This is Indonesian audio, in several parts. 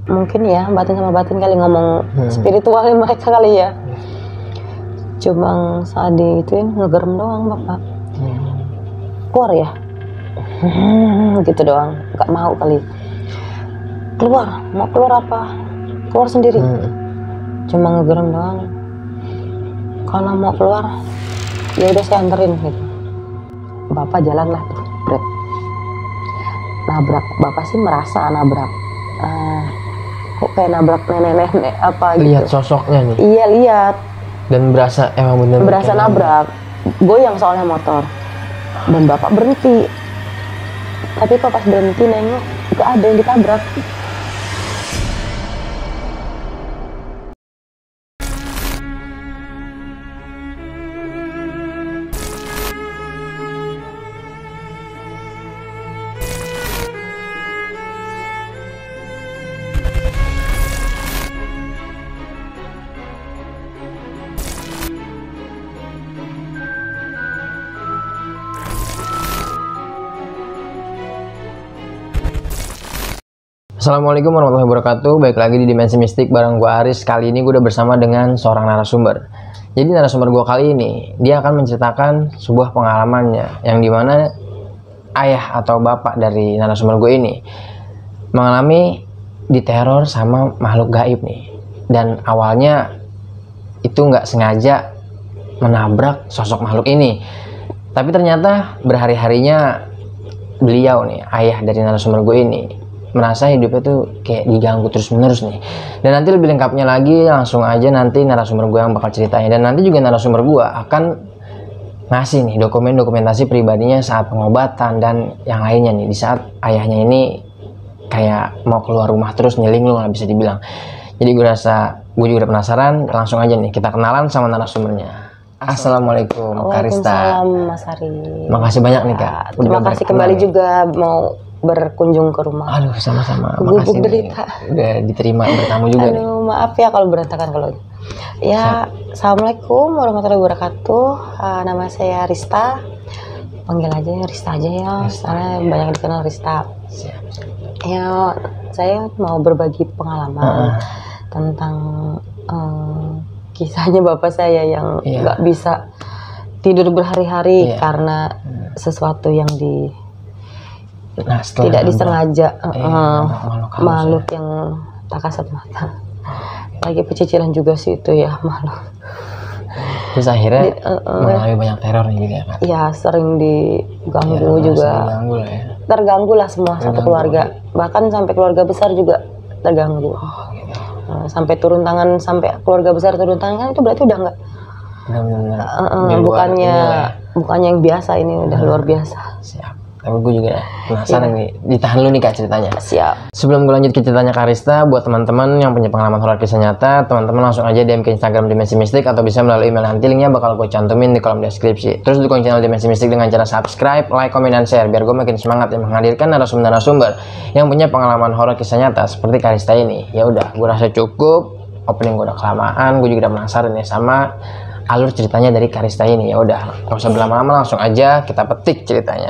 mungkin ya batin sama batin kali ngomong spiritualnya mereka kali ya. Cuma saat digituin ngegerem doang bapak. Keluar ya, gitu doang, nggak mau kali. Keluar, mau keluar apa? Keluar sendiri. Cuma ngegerem doang. Kalau mau keluar, ya udah saya anterin gitu. Bapak jalan lah tuh, bret. Nabrak, bapak sih merasa nabrak. Kok kayak nabrak nenek-nenek apa gitu. Lihat sosoknya nih. Iya lihat. Dan berasa emang bener. Berasa nabrak. Goyang soalnya motor. Dan bapak berhenti. Tapi kok pas berhenti nengok, gak ada yang ditabrak. Assalamualaikum warahmatullahi wabarakatuh. Baik lagi di Dimensi Mistik bareng gue Aris. Kali ini gue udah bersama dengan seorang narasumber. Jadi narasumber gue kali ini dia akan menceritakan sebuah pengalamannya yang dimana ayah atau bapak dari narasumber gue ini mengalami diteror sama makhluk gaib nih. Dan awalnya itu nggak sengaja menabrak sosok makhluk ini. Tapi ternyata berhari-harinya beliau nih, ayah dari narasumber gue ini, merasa hidupnya tuh kayak diganggu terus-menerus nih. Dan nanti lebih lengkapnya lagi langsung aja nanti narasumber gue yang bakal ceritanya. Dan nanti juga narasumber gue akan ngasih nih dokumentasi pribadinya saat pengobatan dan yang lainnya nih. Di saat ayahnya ini kayak mau keluar rumah terus nyeling lah bisa dibilang. Jadi gue rasa gue juga udah penasaran. Langsung aja nih kita kenalan sama narasumbernya. Assalamualaikum Kak Rista. Waalaikumsalam Mas Ari. Makasih banyak nih Kak. Terima kasih kembali juga mau berkunjung ke rumah. Aduh sama-sama. Makasih derita. Udah diterima bertamu juga nih. Maaf ya kalau berantakan kalau. Ya, Assalamualaikum warahmatullahi wabarakatuh. Nama saya Rista. Panggil aja Rista aja ya. Soalnya banyak dikenal Rista. Siap. Ya, saya mau berbagi pengalaman tentang kisahnya bapak saya yang nggak bisa tidur berhari-hari karena sesuatu yang tidak disengaja, makhluk yang tak kasat mata. Lagi pecicilan juga sih itu ya makhluk. Terus akhirnya mengalami banyak teror nih juga Kak. Ya sering diganggu juga. Diganggu lah ya. Terganggu lah semua satu keluarga. Bahkan sampai keluarga besar juga terganggu. Sampai turun tangan, sampai keluarga besar turun tangan kan itu berarti udah nggak. Bukannya yang biasa, ini udah luar biasa. Siap. Tapi gue juga penasaran nih, ditahan dulu nih Kak ceritanya. Siap. Sebelum gue lanjut ke ceritanya Kak Rista, buat teman-teman yang punya pengalaman horor kisah nyata, teman-teman langsung aja DM ke Instagram Dimensi Mistik atau bisa melalui email, nanti linknya bakal gue cantumin di kolom deskripsi. Terus dukung channel Dimensi Mistik dengan cara subscribe, like, komen, dan share biar gue makin semangat yang menghadirkan narasumber-narasumber yang punya pengalaman horor kisah nyata seperti Kak Rista ini. Ya udah, gue rasa cukup. Opening gue udah kelamaan, gue juga udah penasaran nih sama alur ceritanya dari Kak Rista ini. Ya udah, nggak usah berlama-lama, langsung aja kita petik ceritanya.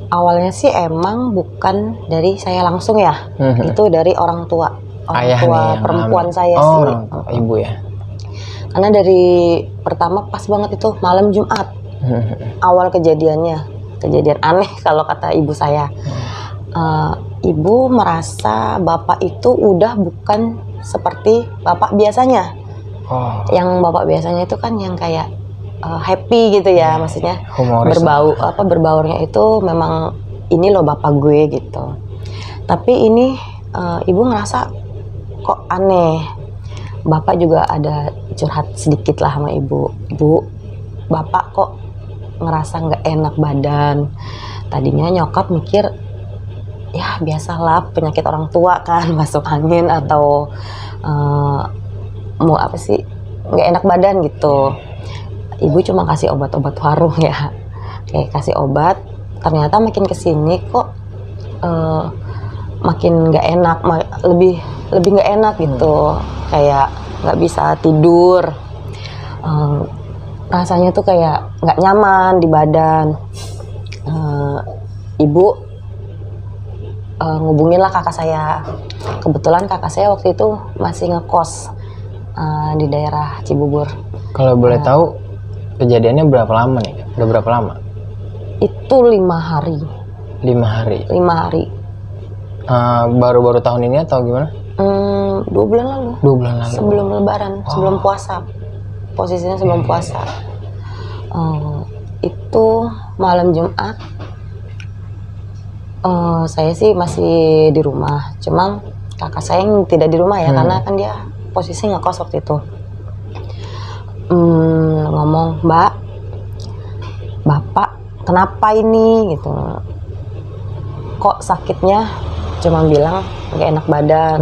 Awalnya sih emang bukan dari saya langsung ya, itu dari orang tua Ayah tua nih, perempuan saya sih. orang tua, ibu ya. Karena dari pertama pas banget itu malam Jumat, awal kejadian aneh kalau kata ibu saya. Ibu merasa bapak itu udah bukan seperti bapak biasanya. Yang bapak biasanya itu kan yang kayak happy gitu ya, maksudnya humoris, berbaurnya itu memang ini loh bapak gue gitu. Tapi ini ibu ngerasa kok aneh. Bapak juga ada curhat sedikit lah sama ibu. Bu, bapak kok ngerasa nggak enak badan. Tadinya nyokap mikir ya biasalah penyakit orang tua kan, masuk angin atau mau apa sih, nggak enak badan gitu. Ibu cuma kasih obat-obat warung ya, kayak kasih obat. Ternyata makin kesini kok makin nggak enak, lebih nggak enak gitu, kayak nggak bisa tidur, rasanya tuh kayak nggak nyaman di badan. Ibu ngubungin lah kakak saya. Kebetulan kakak saya waktu itu masih ngekos di daerah Cibubur. Kalau boleh tahu kejadiannya berapa lama nih? Udah berapa lama? Itu 5 hari. 5 hari. 5 hari. Baru-baru tahun ini atau gimana? 2 bulan lalu. 2 bulan lalu. Sebelum Lebaran, sebelum puasa. Posisinya sebelum puasa. Itu malam Jumat. Saya sih masih di rumah. Cuma kakak saya yang tidak di rumah ya, karena kan dia posisi ngekos waktu itu. Ngomong, Mbak, Bapak kenapa ini gitu? Kok sakitnya? Cuma bilang nggak enak badan.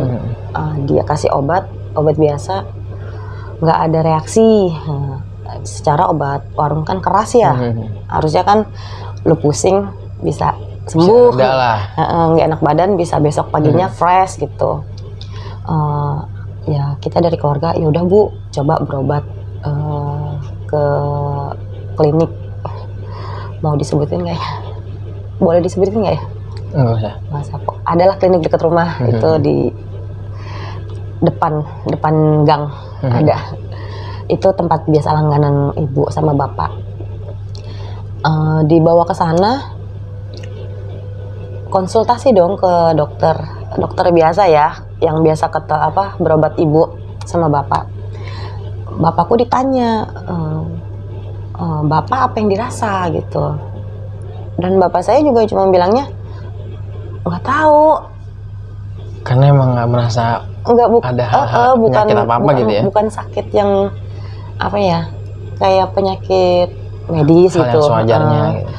Dia kasih obat biasa, nggak ada reaksi. Secara obat warung kan keras ya, harusnya kan lu pusing bisa sembuh, nggak enak badan bisa besok paginya fresh gitu. Ya kita dari keluarga, ya udah Bu, coba berobat ke klinik. Mau disebutin nggak ya? Boleh disebutin nggak ya? Nggak usah. Nggak usah kok. Adalah klinik dekat rumah, itu di depan gang ada. Itu tempat biasa langganan ibu sama bapak. Dibawa ke sana, konsultasi dong ke dokter biasa ya, yang biasa berobat ibu sama bapak. Bapakku ditanya, Bapak apa yang dirasa gitu, dan bapak saya juga cuma bilangnya nggak tahu, karena emang nggak merasa ada bukan apa gitu ya, bukan sakit yang apa ya, kayak penyakit medis hal gitu, yang sewajarnya gitu.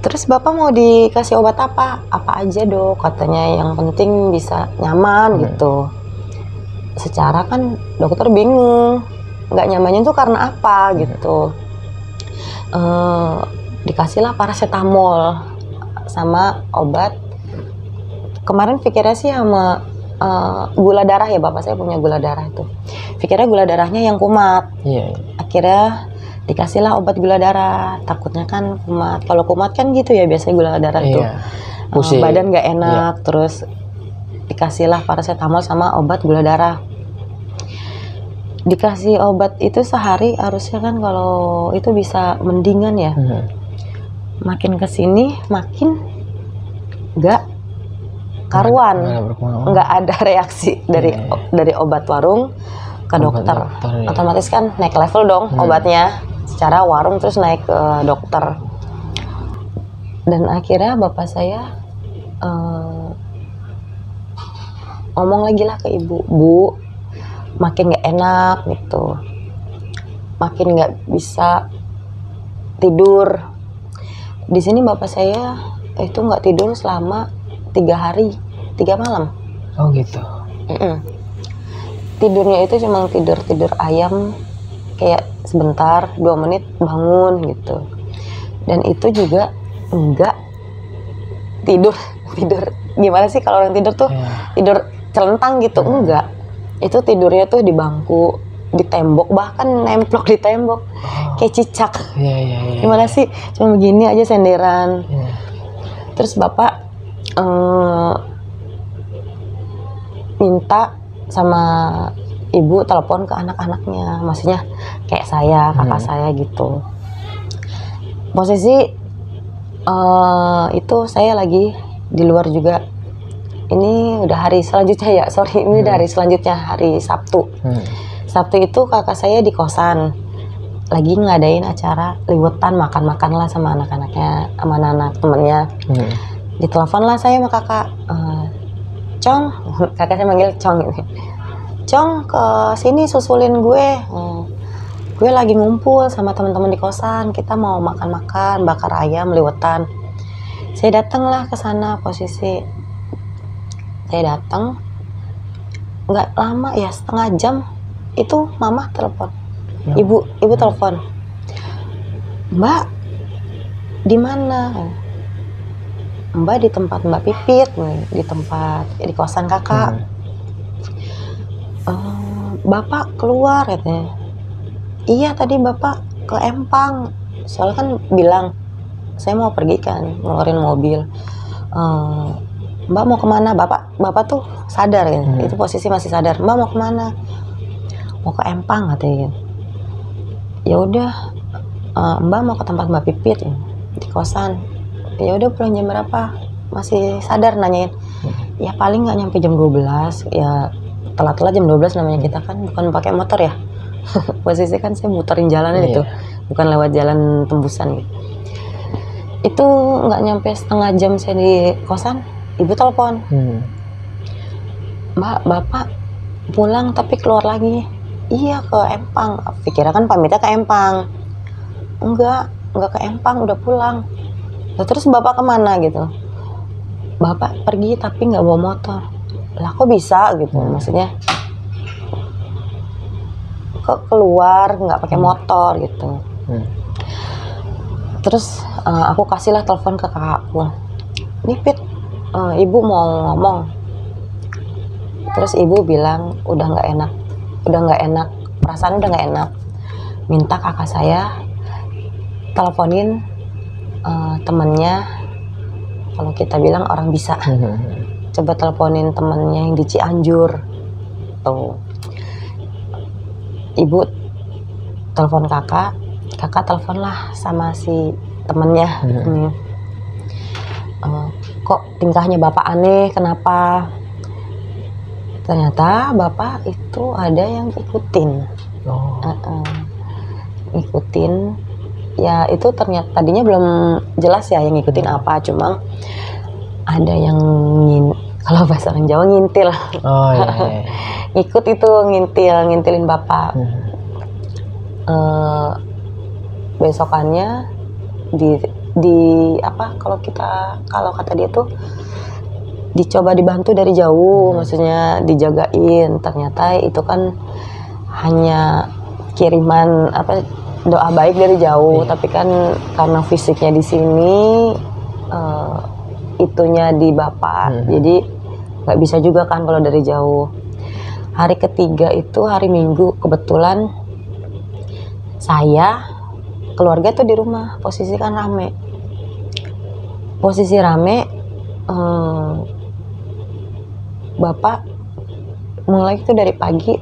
Terus bapak mau dikasih obat apa aja Dok, katanya yang penting bisa nyaman gitu. Secara kan dokter bingung nggak nyamannya tuh karena apa gitu. Dikasihlah paracetamol sama obat. Kemarin pikirnya sih sama gula darah ya, bapak saya punya gula darah itu. Pikirnya gula darahnya yang kumat. Akhirnya dikasihlah obat gula darah. Takutnya kan kumat. Kalau kumat kan gitu ya biasanya gula darah itu. Badan nggak enak. Terus dikasihlah paracetamol sama obat gula darah. Dikasih obat itu sehari harusnya kan kalau itu bisa mendingan ya. Makin kesini makin nggak karuan, nggak ada reaksi dari obat warung ke dokter. Otomatis kan naik level dong obatnya, secara warung terus naik ke dokter. Dan akhirnya bapak saya ngomong lagi lah ke ibu, Bu, makin nggak enak gitu, makin nggak bisa tidur. Di sini bapak saya itu nggak tidur selama 3 hari 3 malam. Oh gitu. Tidurnya itu cuma tidur ayam, kayak sebentar 2 menit bangun gitu. Dan itu juga enggak tidur gimana sih kalau orang tidur tuh tidur celentang gitu, enggak. Itu tidurnya tuh di bangku, di tembok, bahkan nemplok di tembok, kayak cicak. Gimana sih, cuma begini aja senderan. Terus bapak minta sama ibu telepon ke anak-anaknya, maksudnya kayak saya, kakak saya gitu. Posisi itu saya lagi di luar juga. Ini udah hari selanjutnya ya, ini udah hari selanjutnya, hari Sabtu. Sabtu itu kakak saya di kosan, lagi ngadain acara liwetan, makan-makan lah sama anak-anaknya, sama anak-anak temennya. Ditelepon lah saya sama kakak, Cong, kakak saya manggil Cong ini. Cong, ke sini susulin gue. Gue lagi ngumpul sama teman-teman di kosan, kita mau makan-makan, bakar ayam, liwetan. Saya datang lah ke sana, posisi saya datang, nggak lama ya, setengah jam itu mama telepon, ibu telepon, Mbak di mana? Mbak di tempat Mbak Pipit nih, di kosan kakak. Bapak keluar katanya. Iya tadi bapak ke Empang, soalnya kan bilang saya mau pergi kan, ngeluarin mobil. Mbak mau kemana? Bapak tuh sadar ya, itu posisi masih sadar. Mbak mau kemana? Mau ke Empang katanya. Ya udah, Mbak mau ke tempat Mbak Pipit ya, di kosan. Ya udah pulang jam berapa? Masih sadar nanyain. Ya paling nggak nyampe jam 12. Ya telat-telat jam 12 namanya, kita kan bukan pakai motor ya. Posisi kan saya muterin jalannya itu, bukan lewat jalan tembusan gitu. Itu nggak nyampe setengah jam saya di kosan, ibu telepon. Mbak, bapak pulang tapi keluar lagi. Iya, ke Empang. Pikirnya kan pamitnya ke Empang. Enggak ke Empang, udah pulang. Nah, terus bapak kemana gitu? Bapak pergi tapi nggak bawa motor. Lah kok bisa gitu? Maksudnya kok keluar nggak pakai motor gitu. Terus aku kasihlah telepon ke kakakku. Nih Pit, ibu mau ngomong. Terus ibu bilang udah nggak enak, perasaan udah nggak enak. Minta kakak saya teleponin temennya, kalau kita bilang orang bisa. Coba teleponin temennya yang di Cianjur. Tuh. Ibu telepon kakak teleponlah sama si temennya. Kok tingkahnya bapak aneh, kenapa? Ternyata bapak itu ada yang ikutin. Ikutin. Ya itu ternyata tadinya belum jelas ya yang ngikutin apa, cuma ada yang kalau bahasa orang Jawa ngintil. Ikut itu ngintilin bapak. Besokannya di apa, kalau kata dia tuh dicoba dibantu dari jauh, maksudnya dijagain. Ternyata itu kan hanya kiriman apa, doa baik dari jauh. Tapi kan karena fisiknya di sini, itunya di bapak, jadi nggak bisa juga kan kalau dari jauh. Hari ketiga itu hari Minggu, kebetulan saya keluarga tuh di rumah, posisi kan rame. Bapak mulai itu dari pagi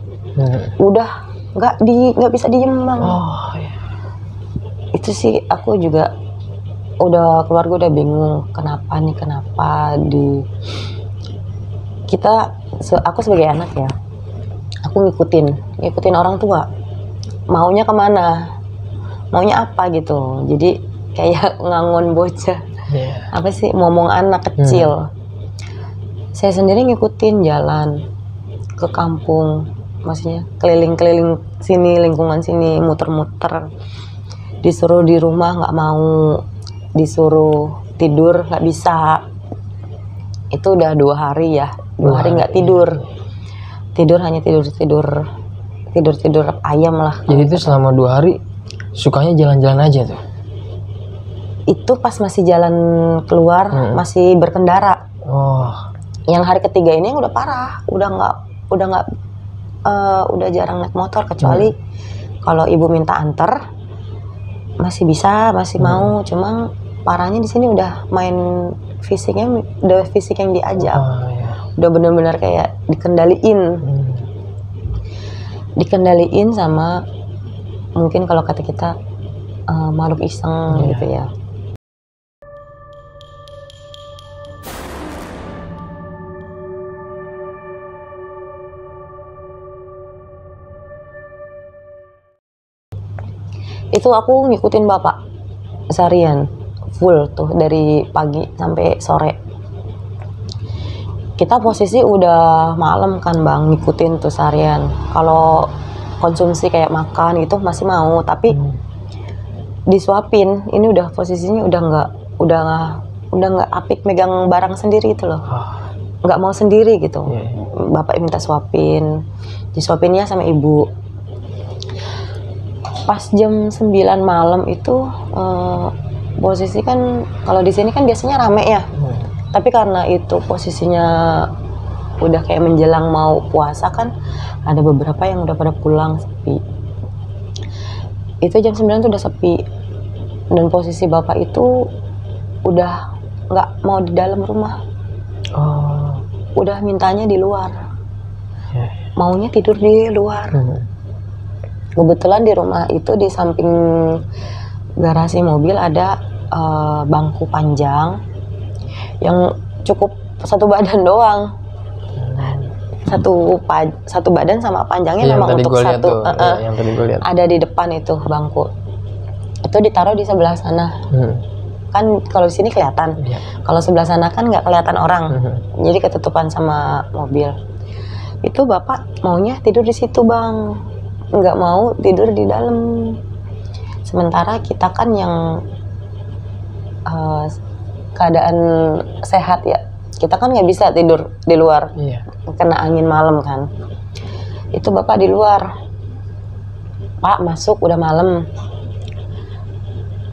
udah nggak bisa diem bang. Itu sih aku juga keluarga udah bingung kenapa aku sebagai anak ya, aku ngikutin orang tua maunya kemana, maunya apa gitu. Jadi kayak ngangon bocah, apa sih, ngomong anak kecil. Saya sendiri ngikutin jalan ke kampung, maksudnya keliling-keliling sini, lingkungan sini, muter-muter. Disuruh di rumah nggak mau, disuruh tidur nggak bisa. Itu udah 2 hari ya, 2 hari nggak tidur, hanya tidur ayam lah. Jadi itu selama 2 hari sukanya jalan-jalan aja tuh? Itu pas masih jalan keluar, masih berkendara. Yang hari ketiga ini udah parah, udah jarang naik motor, kecuali kalau ibu minta anter masih bisa, masih mau. Cuma parahnya di sini udah main fisik yang diajak. Udah benar-benar kayak dikendaliin sama, mungkin kalau kata kita makhluk iseng gitu ya. Itu aku ngikutin bapak seharian full tuh, dari pagi sampai sore. Kita posisi udah malam kan bang, ngikutin tuh seharian. Kalau konsumsi kayak makan itu masih mau, tapi disuapin ini udah posisinya udah nggak apik megang barang sendiri itu loh, nggak mau sendiri gitu. Bapak minta suapin, disuapinnya sama ibu. Pas jam 9 malam itu posisi kan kalau di sini kan biasanya rame ya, tapi karena itu posisinya udah kayak menjelang mau puasa kan, ada beberapa yang udah pada pulang, sepi. Itu jam 9 tuh udah sepi, dan posisi bapak itu udah nggak mau di dalam rumah, Oh. Udah mintanya di luar, Ya. maunya tidur di luar. Kebetulan di rumah itu di samping garasi mobil ada bangku panjang yang cukup satu badan doang. Satu badan sama panjangnya Yang memang tadi untuk gua lihat satu. tuh, iya, yang tadi gua lihat. Ada di depan itu bangku. Itu ditaruh di sebelah sana. Kan kalau di sini kelihatan. Iya. Kalau sebelah sana kan nggak kelihatan orang. Jadi ketutupan sama mobil. Itu bapak maunya tidur di situ, Bang. Nggak mau tidur di dalam. Sementara kita kan yang keadaan sehat ya. Kita kan nggak bisa tidur di luar. Iya. Kena angin malam kan. Itu bapak di luar. Pak, masuk udah malam.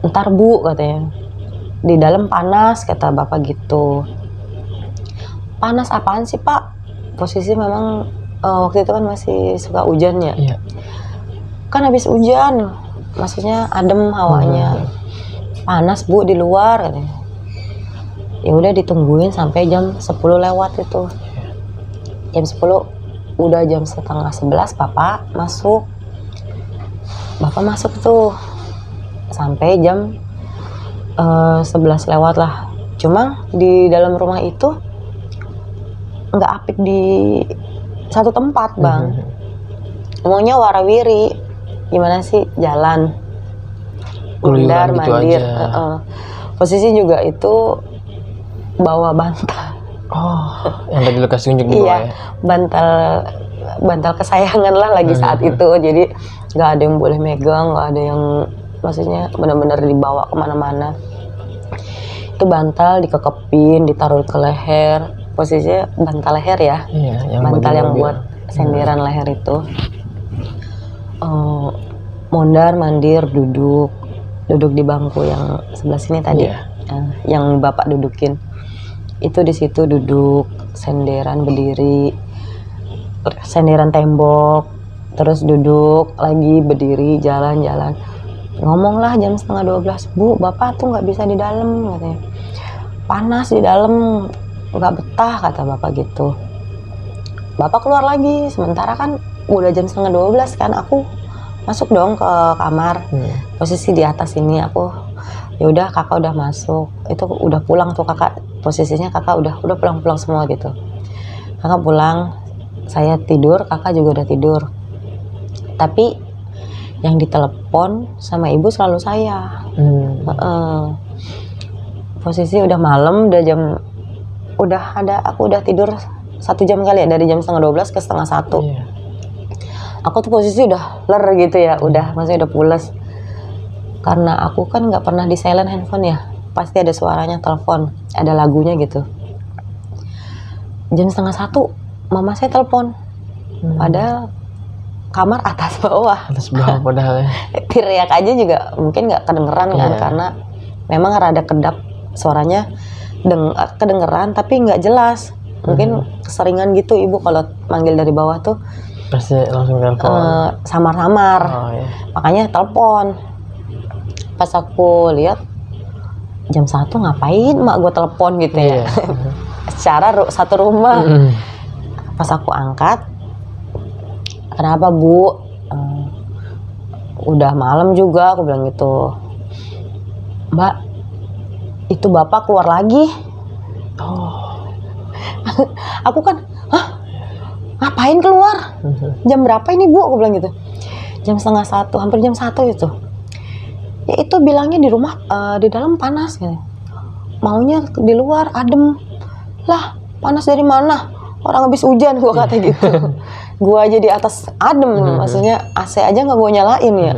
Ntar Bu katanya. Di dalam panas kata bapak gitu. Panas apaan sih Pak? Posisi memang waktu itu kan masih suka hujan ya. Iya. Kan habis hujan. Maksudnya adem hawanya. Panas Bu di luar katanya. Ya udah ditungguin sampai jam 10 lewat itu. Jam 10 udah jam setengah 11 bapak masuk. Bapak masuk tuh sampai jam 11 lewat lah. Cuma di dalam rumah itu nggak apik di satu tempat, Bang. Maunya warawiri. Gimana sih jalan mondar Gitu mandir. aja. Posisi juga itu bawa bantal. Oh, yang tadi lu kasih tunjuk di bawah Iya, ya. bantal kesayangan lah lagi saat itu. Jadi nggak ada yang boleh megang, nggak ada yang maksudnya benar-benar dibawa kemana-mana. Itu bantal dikekepin, ditaruh ke leher. Posisinya bantal leher ya. Iya, Bantal bagi yang mobil. buat senderan leher itu. Mondar mandir duduk di bangku yang sebelah sini tadi. Iya. Yang bapak dudukin. Itu di situ duduk senderan berdiri, senderan tembok, terus duduk lagi berdiri jalan-jalan. Ngomonglah jam setengah 12, Bu, bapak tuh nggak bisa di dalam katanya. Panas di dalam, nggak betah kata bapak gitu. Bapak keluar lagi, sementara kan udah jam setengah 12 kan, aku masuk dong ke kamar. Posisi di atas ini aku, ya udah kakak udah masuk, itu udah pulang tuh kakak, posisinya kakak udah pulang semua gitu. Kakak pulang, saya tidur, kakak juga udah tidur. Tapi yang ditelepon sama ibu selalu saya. Posisi udah malam, aku udah tidur 1 jam kali ya, dari jam setengah 12 ke setengah 1. Iya. Aku tuh posisi udah ler gitu ya, maksudnya udah pules. Karena aku kan nggak pernah di silent handphone ya, pasti ada suaranya telepon, ada lagunya gitu. Jam setengah 1, mama saya telepon, padahal kamar atas bawah. Atas bawah padahal ya. Teriak aja juga mungkin nggak kedengeran kan, Iya. karena memang rada kedap suaranya, kedengeran tapi nggak jelas. Mungkin keseringan gitu ibu kalau manggil dari bawah tuh Pasti langsung telepon. samar-samar. Oh iya. Makanya telepon. Pas aku lihat jam 1 ngapain mak gue telepon gitu ya. Iya. Secara satu rumah. Pas aku angkat, kenapa Bu? Udah malam juga, aku bilang gitu. Mbak, itu bapak keluar lagi. Aku kan, hah? Ngapain keluar? Jam berapa ini Bu? Aku bilang gitu. Jam setengah 1, hampir jam 1 itu. Ya itu bilangnya di rumah, di dalam panas gitu. Maunya di luar adem. Lah, panas dari mana? Orang habis hujan, gua kata gitu. Gua aja di atas adem, maksudnya AC aja nggak gua nyalain ya.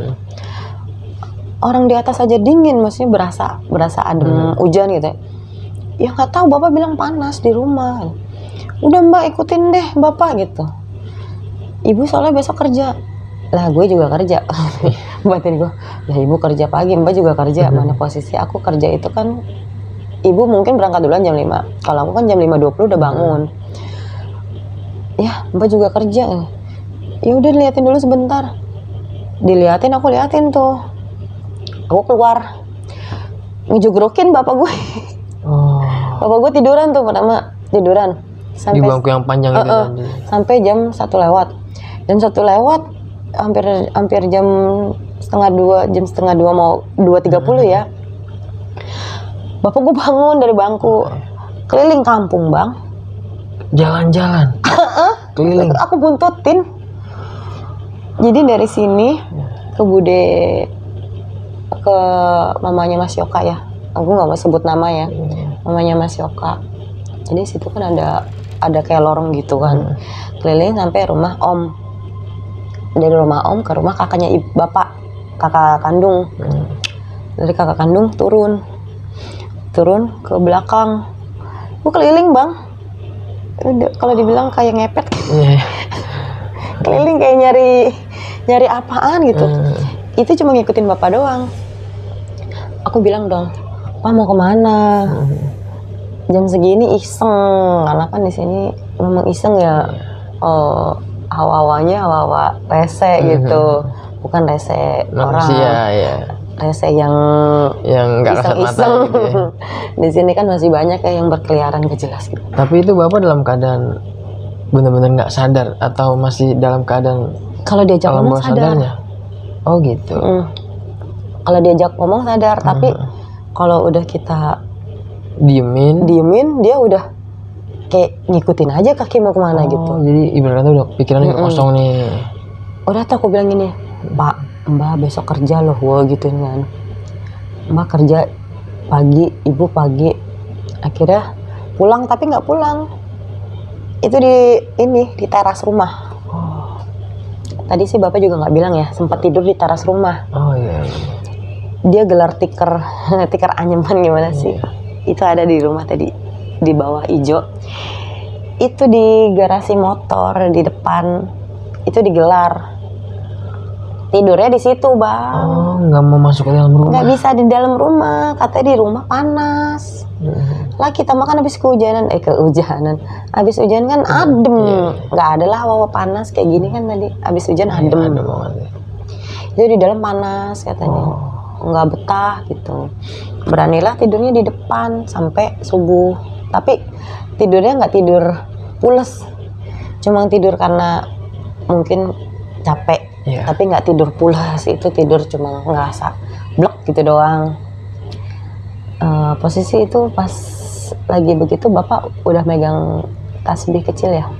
Orang di atas aja dingin, maksudnya berasa adem hujan gitu. Ya nggak tahu, bapak bilang panas di rumah. Udah mbak ikutin deh bapak gitu. Ibu soalnya besok kerja. Lah gue juga kerja. Batin gue, lah ibu kerja pagi, mbak juga kerja. Mana posisi aku kerja itu kan, ibu mungkin berangkat duluan jam 5. Kalau aku kan jam 5.20 udah bangun. Ya mbak juga kerja. Ya udah liatin dulu sebentar. Diliatin, aku liatin tuh. Aku keluar, ngejugrokin bapak gue. Bapak gue tiduran tuh pertama. tiduran Di sampai bangku yang panjang itu tadi. sampai jam 1 lewat. Jam 1 lewat hampir jam setengah dua mau 2.30 ya. Bapak gue bangun dari bangku, keliling kampung bang. Jalan-jalan. Keliling. Aku buntutin. Jadi dari sini ke Bude, ke mamanya Mas Yoka ya. Aku nggak mau sebut nama ya. Mamanya Mas Yoka. Jadi situ kan ada kayak lorong gitu kan. Keliling sampai rumah Om. Dari rumah Om ke rumah kakaknya bapak, kakak kandung. Dari kakak kandung turun ke belakang. Gue keliling bang. Udah, kalau dibilang kayak ngepet. Keliling kayak nyari apaan gitu. Itu cuma ngikutin bapak doang. Aku bilang dong, Pak mau kemana? Jam segini iseng, karena kan di sini memang iseng ya. Hawa-hawanya hawa-hawa rese gitu, bukan rese Manusia, orang. ya. Rese yang nggak kasat mata iseng-iseng. gitu ya. Di sini kan masih banyak ya yang berkeliaran gak jelas gitu. Tapi itu bapak dalam keadaan benar-benar nggak sadar atau masih dalam keadaan Kalau diajak alam ngomong bawah sadar. sadarnya? Oh gitu. Kalau diajak ngomong sadar, tapi kalau udah kita Diemin. dia udah kayak ngikutin aja kaki mau kemana gitu. Jadi ibaratnya udah pikirannya kosong nih. Udah tuh aku bilang gini, Pak, Mbak besok kerja loh, wah gituin kan. Mbak kerja pagi, Ibu pagi. Akhirnya pulang tapi nggak pulang. Itu di teras rumah. Tadi sih Bapak juga nggak bilang ya, sempat tidur di teras rumah. Oh iya. Dia gelar tikar anyaman gimana sih? Itu ada di rumah tadi, di bawah ijo. Itu di garasi motor di depan, itu digelar. Tidurnya di situ bang. Oh, nggak mau masuk ke dalam rumah. Nggak bisa di dalam rumah, katanya di rumah panas. Lah kita makan habis kehujanan, habis hujan kan adem. Nggak ada lah hawa panas kayak gini kan tadi, habis hujan adem. Adem banget. Jadi di dalam panas katanya, nggak betah gitu. Beranilah tidurnya di depan sampai subuh. Tapi tidurnya nggak tidur pules, cuma tidur karena mungkin capek. Tapi nggak tidur pulas, itu tidur cuma ngerasa blek gitu doang. Posisi itu pas lagi begitu Bapak udah megang tasbih kecil ya.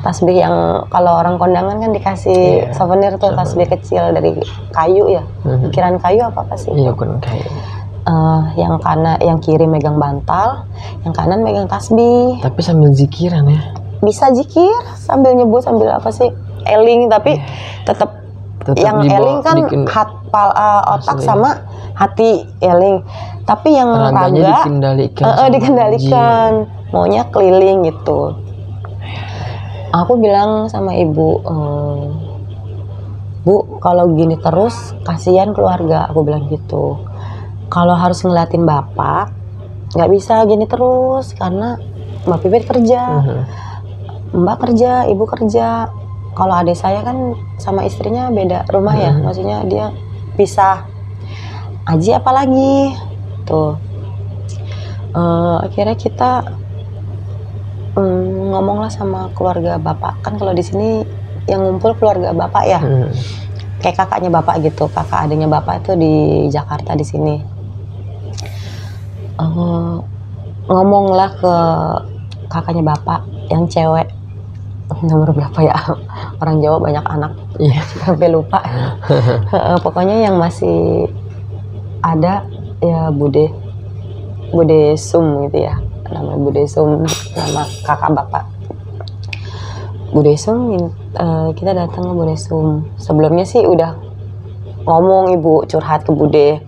Tasbih yang kalau orang kondangan kan dikasih souvenir tuh, tasbih kecil dari kayu ya. Ukiran kayu apa sih? Iya, ukiran kayu. Yang kiri megang bantal, yang kanan megang tasbih. Tapi sambil zikiran ya. Bisa zikir sambil nyebut sambil apa sih? Eling, tapi tetap yang eling kan otak sama hati eling. Tapi yang raga dikendalikan. Maunya keliling gitu. Aku bilang sama ibu, Bu, kalau gini terus kasihan keluarga, aku bilang gitu. Kalau harus ngeliatin bapak, nggak bisa gini terus karena Mbak Pipit kerja, Mbak kerja, ibu kerja. Kalau adik saya kan sama istrinya beda rumah ya, maksudnya dia pisah. Aji apalagi tuh. Akhirnya kita ngomonglah sama keluarga bapak. Kan kalau di sini yang ngumpul keluarga bapak ya, kayak kakaknya bapak gitu, kakak adiknya bapak itu di Jakarta di sini. Ngomonglah ke kakaknya bapak yang cewek, nomor berapa ya, orang Jawa banyak anak, sampai lupa. Pokoknya yang masih ada ya Bude Sum gitu ya, nama Bude Sum, nama kakak bapak Bude Sum. Kita datang ke Bude Sum. Sebelumnya sih udah ngomong ibu curhat ke Bude,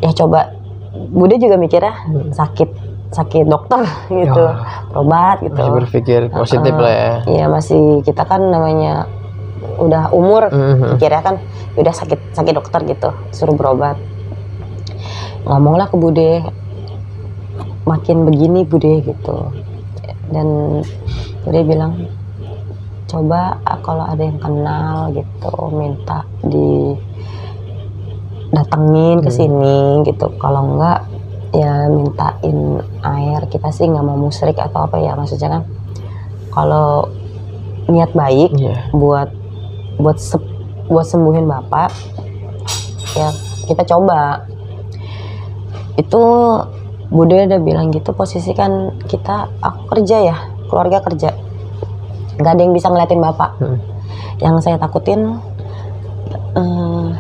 ya coba Bude juga mikirnya sakit dokter gitu, berobat gitu. Masih berpikir positif lah ya. Iya, masih, kita kan namanya udah umur, pikirnya kan udah sakit dokter gitu, suruh berobat. Ngomonglah ke Bude, makin begini Bude gitu. Dan Bude bilang, coba kalau ada yang kenal gitu, minta datengin ke sini gitu. Kalau enggak ya mintain air. Kita sih nggak mau musyrik atau apa ya, maksudnya kan kalau niat baik buat sembuhin bapak ya kita coba. Itu Bude udah bilang gitu, posisi kan aku kerja ya, keluarga kerja, nggak ada yang bisa ngeliatin bapak. Yang saya takutin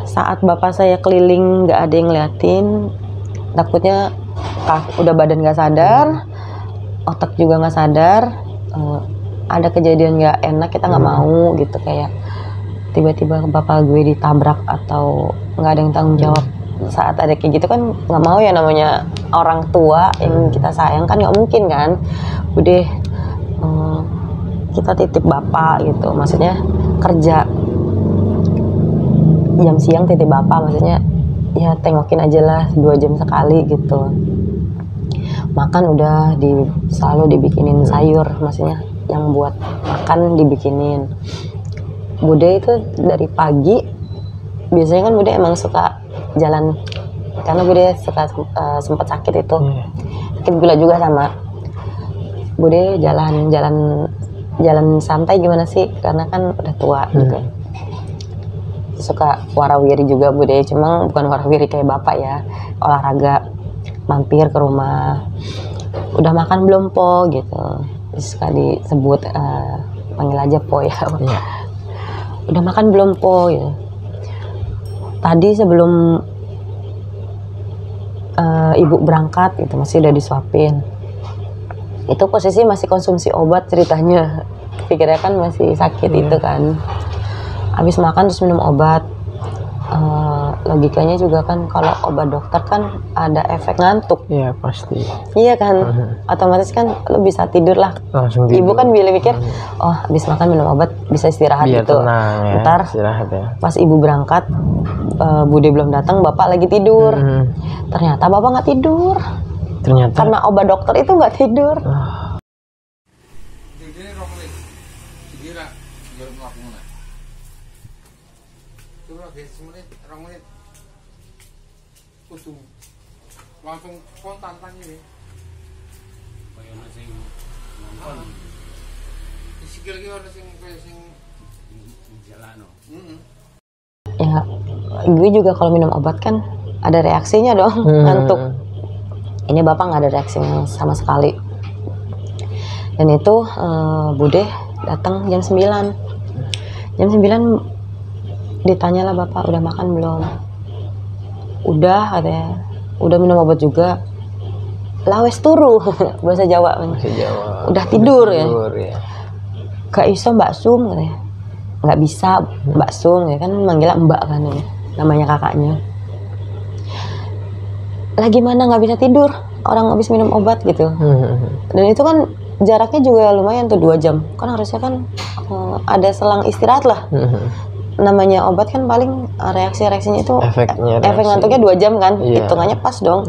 saat bapak saya keliling nggak ada yang ngeliatin, takutnya udah badan nggak sadar, otak juga nggak sadar, ada kejadian nggak enak, kita nggak mau gitu, kayak tiba-tiba bapak gue ditabrak atau nggak ada yang tanggung jawab. Saat ada kayak gitu kan nggak mau ya, namanya orang tua yang kita sayang kan nggak mungkin kan. Udah kita titip bapak gitu, maksudnya kerja jam siang titip bapak, maksudnya ya tengokin aja lah 2 jam sekali gitu. Makan udah selalu dibikinin sayur, maksudnya yang buat makan dibikinin. Bude itu dari pagi biasanya kan Bude emang suka jalan, karena Bude suka sempat sakit itu, sakit gula juga sama. Bude jalan santai gimana sih, karena kan udah tua gitu. Suka warawiri juga Bude, cuma bukan warawiri kayak bapak ya, olahraga, mampir ke rumah, udah makan belum po gitu, suka disebut panggil aja po ya. Udah makan belum po gitu. Tadi sebelum ibu berangkat itu masih udah disuapin. Itu posisi masih konsumsi obat ceritanya, pikirnya kan masih sakit itu kan. Habis makan terus minum obat. Logikanya juga kan kalau obat dokter kan ada efek ngantuk. Iya pasti. Iya kan, otomatis kan lo bisa tidur lah. Langsung tidur. Ibu kan mikir, oh habis makan minum obat bisa istirahat biar gitu. Tenang, ya. Ntar istirahat ya. Pas ibu berangkat, Bude belum datang, bapak lagi tidur. Ternyata bapak nggak tidur. Ternyata karena obat dokter itu nggak tidur. Langsung spontan ini. Kayak ana sing nonton. Sikil iki ana sing kaya sing jalano. Ya, gue juga kalau minum obat kan ada reaksinya dong, ngantuk. Ini bapak nggak ada reaksinya sama sekali. Dan itu Bude datang jam 9. Jam 9 ditanyalah bapak udah makan belum? Udah katanya. Udah minum obat juga. Lawes turu bahasa Jawa. Udah tidur ya. Gak iso Mbak Sum katanya. Nggak bisa Mbak Sum ya kan, manggilnya Mbak kan ya, namanya kakaknya. Lagi mana nggak bisa tidur, orang habis minum obat gitu. Dan itu kan jaraknya juga lumayan tuh 2 jam. Kan harusnya kan ada selang istirahat lah. Namanya obat kan paling reaksinya itu efek ngantuknya 2 jam kan. Hitungannya pas dong.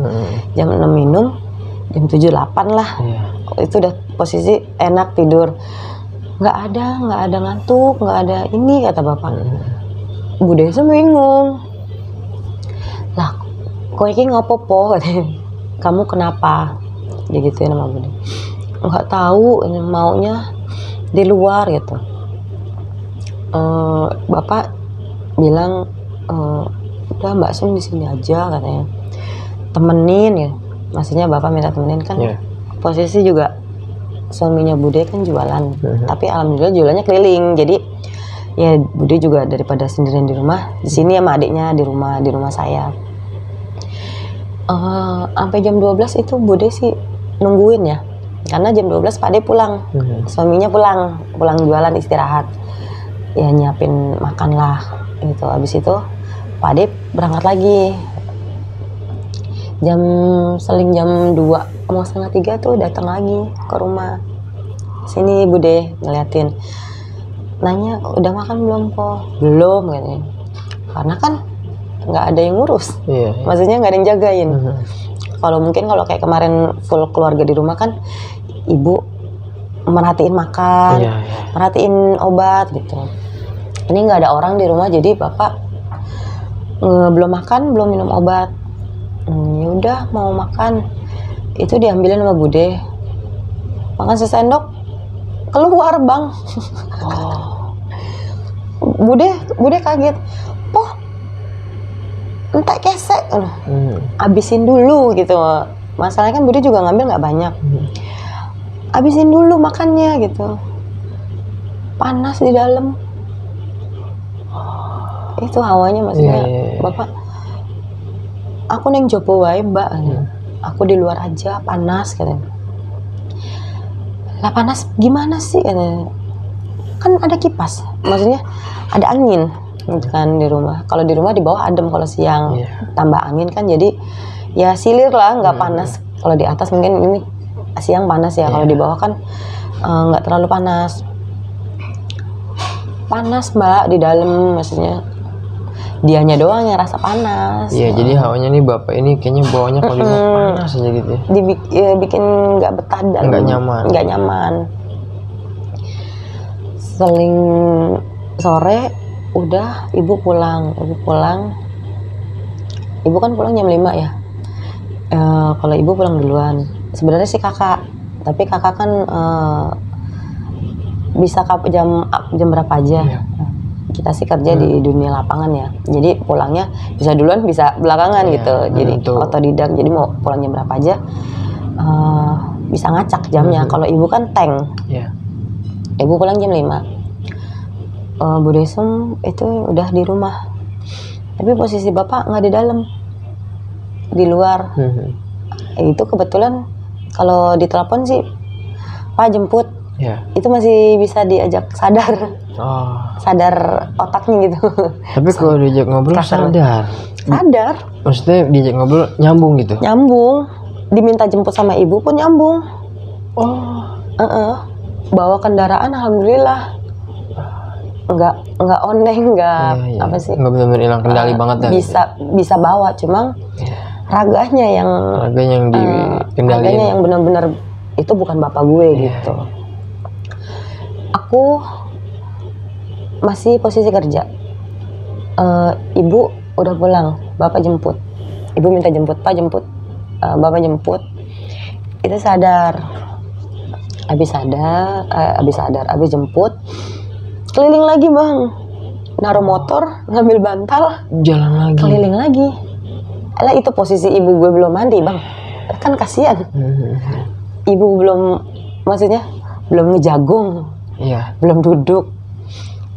Jam 6 minum, jam 7-8 lah. Itu udah posisi enak tidur. Nggak ada ngantuk, nggak ada ini, kata bapak. Bude itu bingung. Lah, kok ini ngopo-po? Kamu kenapa? Dia gituin sama Bude. Nggak tahu, maunya di luar gitu. Bapak bilang, udah Mbak Sum di sini aja katanya. Temenin ya. Maksudnya bapak minta temenin kan. Posisi juga suaminya Bude kan jualan, tapi alhamdulillah jualannya keliling. Jadi ya Bude juga daripada sendirian di rumah, di sini sama adiknya di rumah saya. Sampai jam 12 itu Bude sih nungguin ya, karena jam 12 Pak De pulang, suaminya pulang jualan istirahat, ya nyiapin makan lah gitu. Habis itu Pak De berangkat lagi. Seling jam 2 mau setengah 3 tuh datang lagi ke rumah. Sini Bude ngeliatin, nanya udah makan belum po? Belum katanya. Karena kan nggak ada yang ngurus, maksudnya nggak ada yang jagain. Kalau mungkin kalau kayak kemarin full keluarga di rumah kan, ibu merhatiin makan, merhatiin obat gitu. Ini nggak ada orang di rumah, jadi bapak belum makan, belum minum obat. Ya udah mau makan, itu diambilin sama Bude, makan sesendok keluar bang. Bude kaget, oh entek kesek, abisin dulu gitu. Masalahnya kan Bude juga ngambil nggak banyak, abisin dulu makannya gitu, panas di dalam. Itu hawanya maksudnya. Bapak, aku neng jopo wae mbak, aku di luar aja panas katanya. Lah panas gimana sih katanya, kan ada kipas, maksudnya ada angin gitu kan di rumah. Kalau di rumah di bawah adem, kalau siang tambah angin kan jadi ya silir lah, nggak panas. Kalau di atas mungkin ini siang panas ya, kalau di bawah kan nggak terlalu panas. Panas mbak di dalam, maksudnya dianya doang yang rasa panas. Iya, jadi hawanya nih bapak ini kayaknya bawahnya kalau di panas aja gitu. Bikin nggak betah dan nggak nyaman. Seling sore udah ibu pulang. Ibu kan pulang jam 5 ya. Kalau ibu pulang duluan. Sebenarnya sih kakak, tapi kakak kan bisa jam berapa aja. Kita sih kerja di dunia lapangan ya, jadi pulangnya bisa duluan bisa belakangan gitu. Jadi otodidak, jadi mau pulang jam berapa aja bisa ngacak jamnya. Kalau ibu kan tank, ibu pulang jam 5. Bu Desem itu udah di rumah, tapi posisi bapak nggak di dalam, di luar. Itu kebetulan kalau ditelepon sih Pak jemput, itu masih bisa diajak sadar. Sadar otaknya gitu. Tapi kalau diajak ngobrol sadar. Maksudnya diajak ngobrol nyambung gitu. Nyambung. Diminta jemput sama ibu pun nyambung. Bawa kendaraan alhamdulillah. Enggak oneng, enggak apa sih? Enggak benar-benar hilang kendali banget ya. Bisa bawa, cuma raganya yang dikendaliin. Raganya yang benar-benar itu bukan bapak gue gitu. Aku masih posisi kerja. Ibu udah pulang, bapak jemput. Ibu minta jemput, Pak jemput. Bapak jemput. Itu sadar. Habis jemput. Keliling lagi bang. Naruh motor, ngambil bantal, jalan lagi. Keliling lagi. Alah itu posisi ibu gue belum mandi bang. Kan kasihan. Ibu maksudnya belum ngejagung. Belum duduk.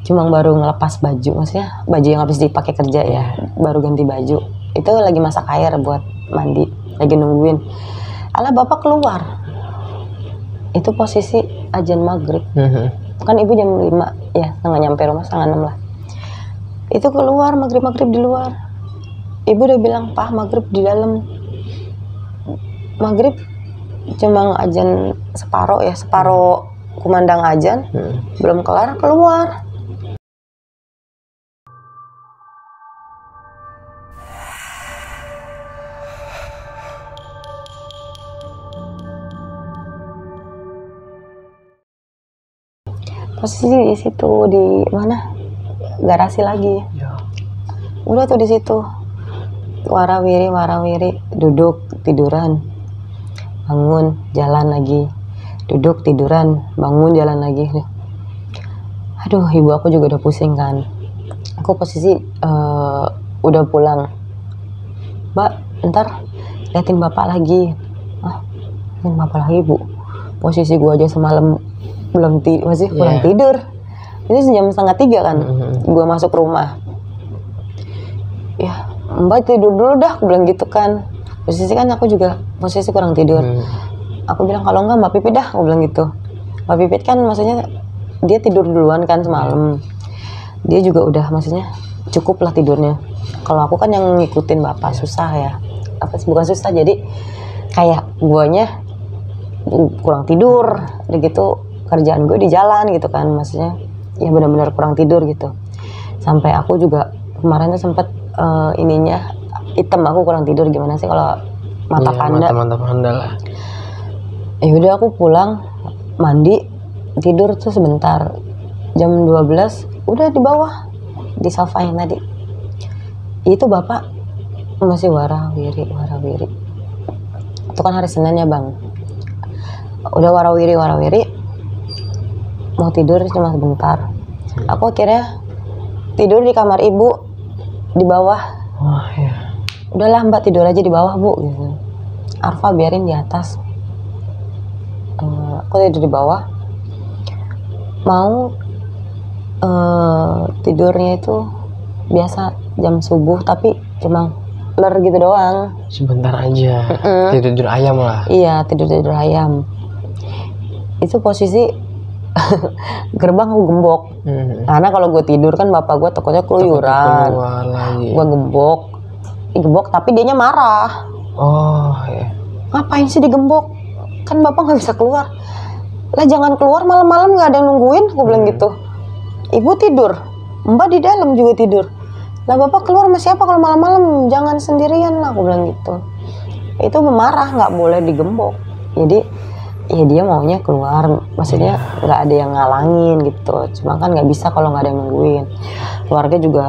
Cuma baru ngelepas baju, maksudnya baju yang habis dipakai kerja ya, baru ganti baju. Itu lagi masak air buat mandi, lagi nungguin. Alah bapak keluar. Itu posisi azan maghrib. Kan ibu jam 5 ya, setengah nyampe rumah, setengah 6 lah. Itu keluar maghrib di luar. Ibu udah bilang, Pak maghrib di dalam. Maghrib cuma azan separuh kumandang azan, belum kelar keluar. Posisi di situ, di mana? Garasi lagi. Udah tuh di situ. Warawiri, duduk, tiduran. Bangun, jalan lagi. Duduk, tiduran, bangun, jalan lagi. Aduh, ibu aku juga udah pusing kan. Aku posisi udah pulang. Mbak, ntar liatin bapak lagi. Liatin bapak lagi bu. Posisi gua aja semalam masih kurang tidur. Ini jam 2:30 kan. Gua masuk rumah. Ya, Mbak tidur dulu dah, aku bilang gitu kan. Posisi kan aku juga posisi kurang tidur. Aku bilang kalau enggak Mbak Pipit dah, aku bilang gitu. Mbak Pipit kan maksudnya dia tidur duluan kan semalam. Dia juga udah maksudnya cukup lah tidurnya. Kalau aku kan yang ngikutin bapak susah ya. Bukan susah, jadi kayak guanya kurang tidur, udah gitu kerjaan gue di jalan gitu kan, maksudnya ya benar-benar kurang tidur gitu. Sampai aku juga kemarin tuh sempet ininya hitam, aku kurang tidur gimana sih kalau mata panda lah. Ya udah aku pulang mandi tidur tuh sebentar, jam 12 udah di bawah di sofa yang tadi. Itu bapak Masih warawiri. Itu kan hari Senin ya bang. Udah warawiri. Mau tidur cuma sebentar. Aku akhirnya tidur di kamar ibu di bawah. Oh ya. Udahlah mbak tidur aja di bawah bu. Gitu. Arfa biarin di atas. Aku tidur di bawah. Mau tidurnya itu biasa jam subuh tapi cuma ler gitu doang. Sebentar aja. Tidur ayam lah. Iya tidur ayam. Itu posisi gerbang aku gembok. Karena kalau gue tidur kan bapak gue takutnya keluyuran. Gue gembok tapi dianya marah. Oh ya. Ngapain sih digembok? Kan bapak nggak bisa keluar. Lah jangan keluar malam-malam nggak ada yang nungguin. Gue bilang gitu. Ibu tidur, mbak di dalam juga tidur. Lah bapak keluar sama siapa kalau malam-malam? Jangan sendirian lah. Gue bilang gitu. Itu memarah, nggak boleh digembok. Jadi ya dia maunya keluar, maksudnya nggak ada yang ngalangin gitu. Cuma kan nggak bisa kalau nggak ada yang nungguin. Keluarga juga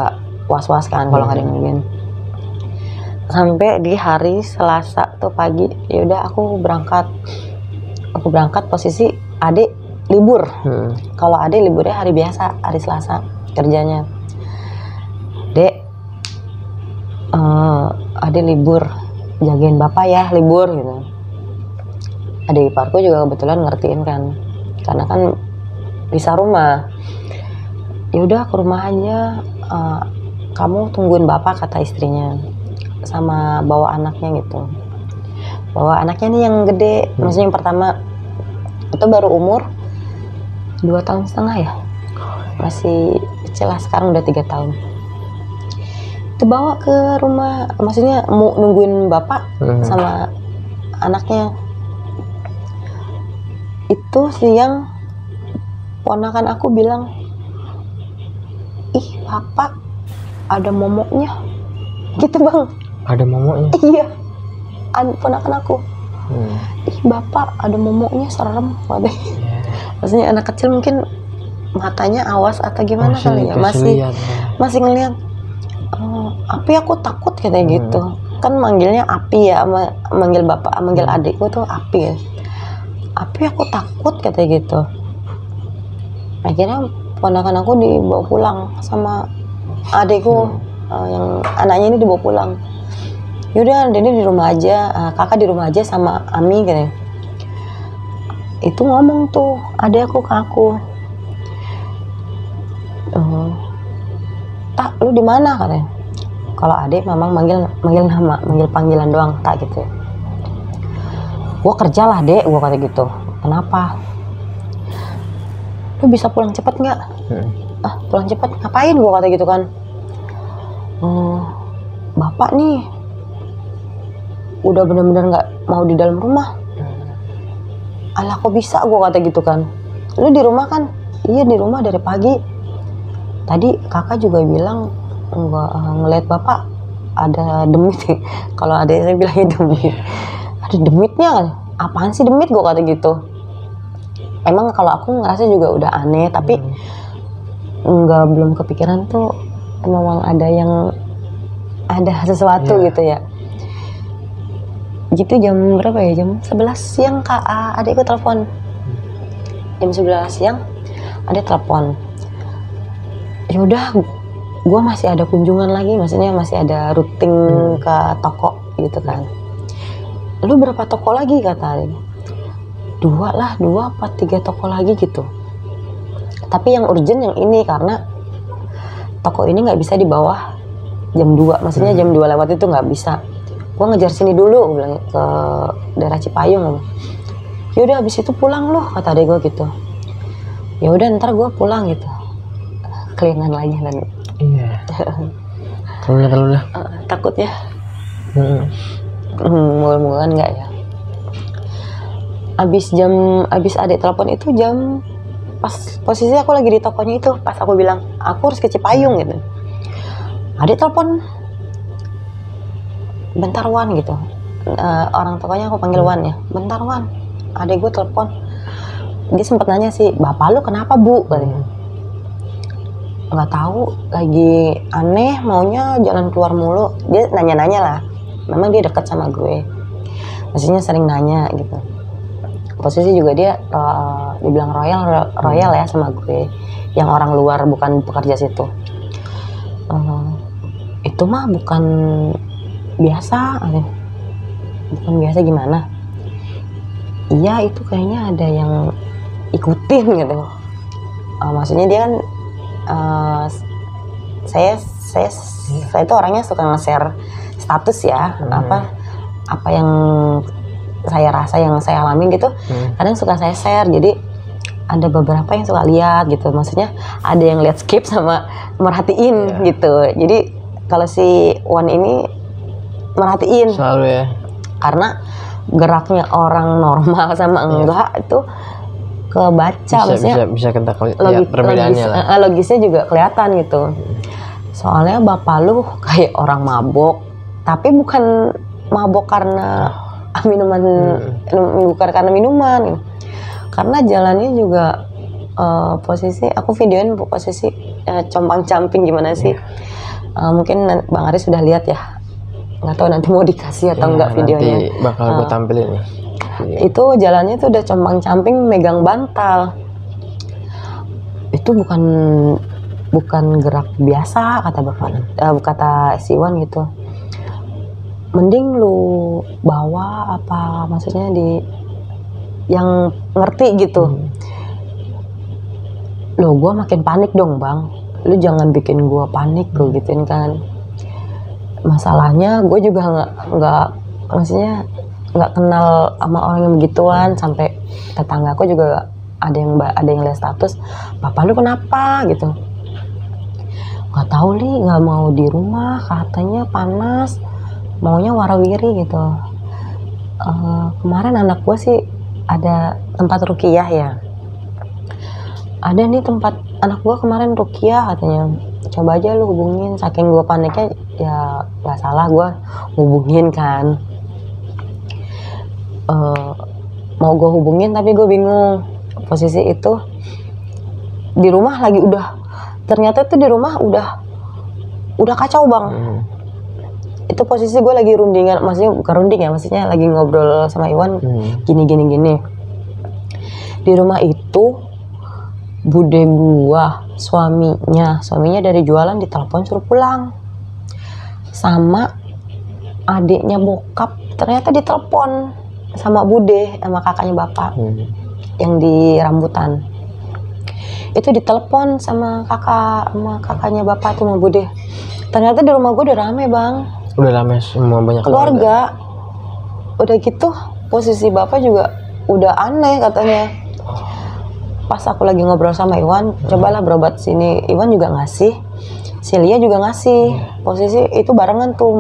was-was kan kalau nggak ada yang nungguin. Sampai di hari Selasa tuh pagi, ya udah aku berangkat posisi adik libur. Kalau adik liburnya hari biasa, hari Selasa kerjanya. Dek, adik libur, jagain bapak ya libur gitu. Adik iparku juga kebetulan ngertiin kan, karena kan bisa rumah. Ya udah ke rumah aja, kamu tungguin bapak kata istrinya, sama bawa anaknya gitu. Bawa anaknya nih yang gede, maksudnya yang pertama itu baru umur 2,5 tahun ya, masih kecil lah, sekarang udah 3 tahun. Itu bawa ke rumah, maksudnya mau nungguin bapak sama anaknya. Itu siang ponakan aku bilang, ih bapak ada momoknya gitu bang. Ada momoknya? Iya, ponakan aku. Ih bapak ada momoknya, serem katanya. Maksudnya anak kecil mungkin matanya awas atau gimana kali ya, masih ngeliat. Api aku takut katanya gitu. Kan manggilnya Api ya, manggil bapak, manggil adikku tuh Api ya. Api aku takut katanya gitu. Akhirnya ponakan aku dibawa pulang sama adikku, yang anaknya ini dibawa pulang. Yaudah Deni di rumah aja, kakak di rumah aja sama Ami katanya. Itu ngomong tuh adik aku ke aku, tak lu di mana katanya. Kalau adik memang manggil nama, manggil panggilan doang tak gitu. Gua kerja lah dek, gua kata gitu. Kenapa? Lu bisa pulang cepet nggak? Pulang cepet ngapain? Gua kata gitu kan. Bapak nih udah benar-benar nggak mau di dalam rumah. Alah kok bisa? Gua kata gitu kan. Lu di rumah kan? Iya di rumah dari pagi. Tadi kakak juga bilang nggak ngeliat bapak ada demit. Kalau ada saya bilangnya demit. Ada demitnya kan? Apaan sih demit? Gue kata gitu. Emang kalau aku ngerasa juga udah aneh, tapi belum kepikiran tuh memang ada sesuatu gitu ya. Gitu jam berapa ya? Jam 11 siang kak adikku telepon. Jam 11 siang adik telepon. Ya udah, gue masih ada kunjungan lagi, maksudnya masih ada routing ke toko gitu kan. Lu berapa toko lagi kata Arin? 2 apa 3 toko lagi gitu. Tapi yang urgent yang ini karena toko ini nggak bisa di bawah jam 2, maksudnya jam 2 lewat itu nggak bisa. Gua ngejar sini dulu, bilang ke daerah Cipayung. Yaudah abis itu pulang loh kata adek gue gitu. Ya udah ntar gue pulang gitu. Kelingan lagi kan. Iya. Terlalu dah. Takutnya. Moga-moga enggak ya. Abis adik telepon itu jam pas posisi aku lagi di tokonya itu, pas aku bilang aku harus ke Cipayung gitu. Adik telepon, bentar Wan gitu. Orang tokonya aku panggil Wan ya. Bentar Wan. Adik gue telepon. Dia sempat nanya sih, bapak lu kenapa bu? Katanya. nggak tahu lagi aneh maunya jalan keluar mulu. Dia nanya-nanya lah, memang dia dekat sama gue, maksudnya sering nanya gitu. Posisi juga dia dibilang royal ya sama gue, yang orang luar bukan pekerja situ. Itu mah bukan biasa, bukan biasa gimana? Iya itu kayaknya ada yang ikutin gitu. Maksudnya dia kan saya itu orangnya suka nge-share status ya, apa yang saya rasa, yang saya alami gitu. Kadang suka saya share, jadi ada beberapa yang suka lihat gitu, maksudnya ada yang lihat skip sama merhatiin gitu. Jadi kalau si Wan ini merhatiin selalu ya, karena geraknya orang normal sama enggak itu kebaca, maksudnya bisa kita lihat perbedaannya lah. logisnya juga kelihatan gitu. Soalnya bapak lu kayak orang mabok, tapi bukan mabok karena minuman, bukan karena minuman, karena jalannya juga posisi aku videoin posisi compang camping gimana sih. Mungkin Bang Aris sudah lihat ya, nggak tahu nanti mau dikasih atau enggak videonya. Nanti bakal gue tampilin nih. Itu jalannya tuh udah compang camping megang bantal. Itu bukan gerak biasa kata bapak, kata si Iwan gitu. Mending lu bawa apa, maksudnya di yang ngerti gitu. Loh gue makin panik dong bang, lu jangan bikin gue panik, gue gituin kan. Masalahnya gue juga nggak maksudnya nggak kenal sama orang yang begituan. Sampai tetangga aku juga ada yang lihat status, bapak lu kenapa gitu. Nggak tahu li, nggak mau di rumah, katanya panas, maunya warawiri gitu. Kemarin anak gue sih ada tempat ruqyah ya, ada nih tempat anak gue kemarin ruqyah katanya, coba aja lu hubungin. Saking gue paniknya ya nggak salah gue hubungin kan. Mau gue hubungin tapi gue bingung. Posisi itu di rumah lagi ternyata tuh di rumah udah kacau bang. Itu posisi gue lagi rundingan, maksudnya bukan runding ya, maksudnya lagi ngobrol sama Iwan gini. Di rumah itu bude gua, suaminya dari jualan ditelepon suruh pulang, sama adiknya bokap ternyata ditelepon sama bude, sama kakaknya bapak yang di rambutan. Itu ditelepon sama kakaknya bapak tuh sama bude. Ternyata di rumah gue udah rame bang, udah rame semua, banyak keluarga. Udah gitu posisi bapak juga udah aneh katanya. Pas aku lagi ngobrol sama Iwan, cobalah berobat sini, Iwan juga ngasih, si Lia juga ngasih. Posisi itu barengan tuh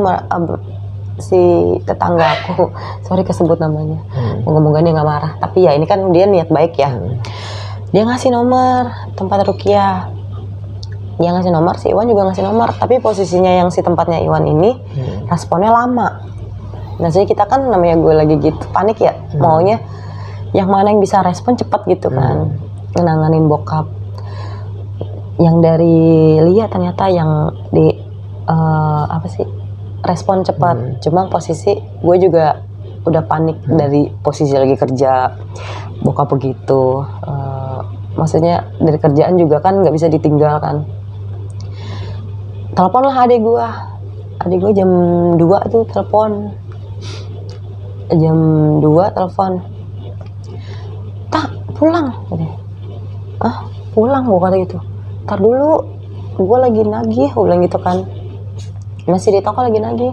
si tetangga aku, sorry kesebut namanya, moga-moga dia nggak marah, tapi ya ini kan dia niat baik ya. Dia ngasih nomor tempat ruqyah, dia ngasih nomor, si Iwan juga ngasih nomor, tapi posisinya yang si tempatnya Iwan ini responnya lama. Nah jadi kita kan namanya gue lagi gitu panik ya, maunya yang mana yang bisa respon cepat gitu kan, nanganin bokap. Yang dari Lia ternyata yang di respon cepat. Cuma posisi gue juga udah panik dari posisi lagi kerja, bokap begitu. Maksudnya dari kerjaan juga kan nggak bisa ditinggalkan. Teleponlah adik gue jam 2 tuh telepon. Jam 2 telepon. Tak pulang katanya. Pulang gue kata gitu. Ntar dulu gue lagi nagih, gue bilang gitu kan. Masih di toko lagi nagih.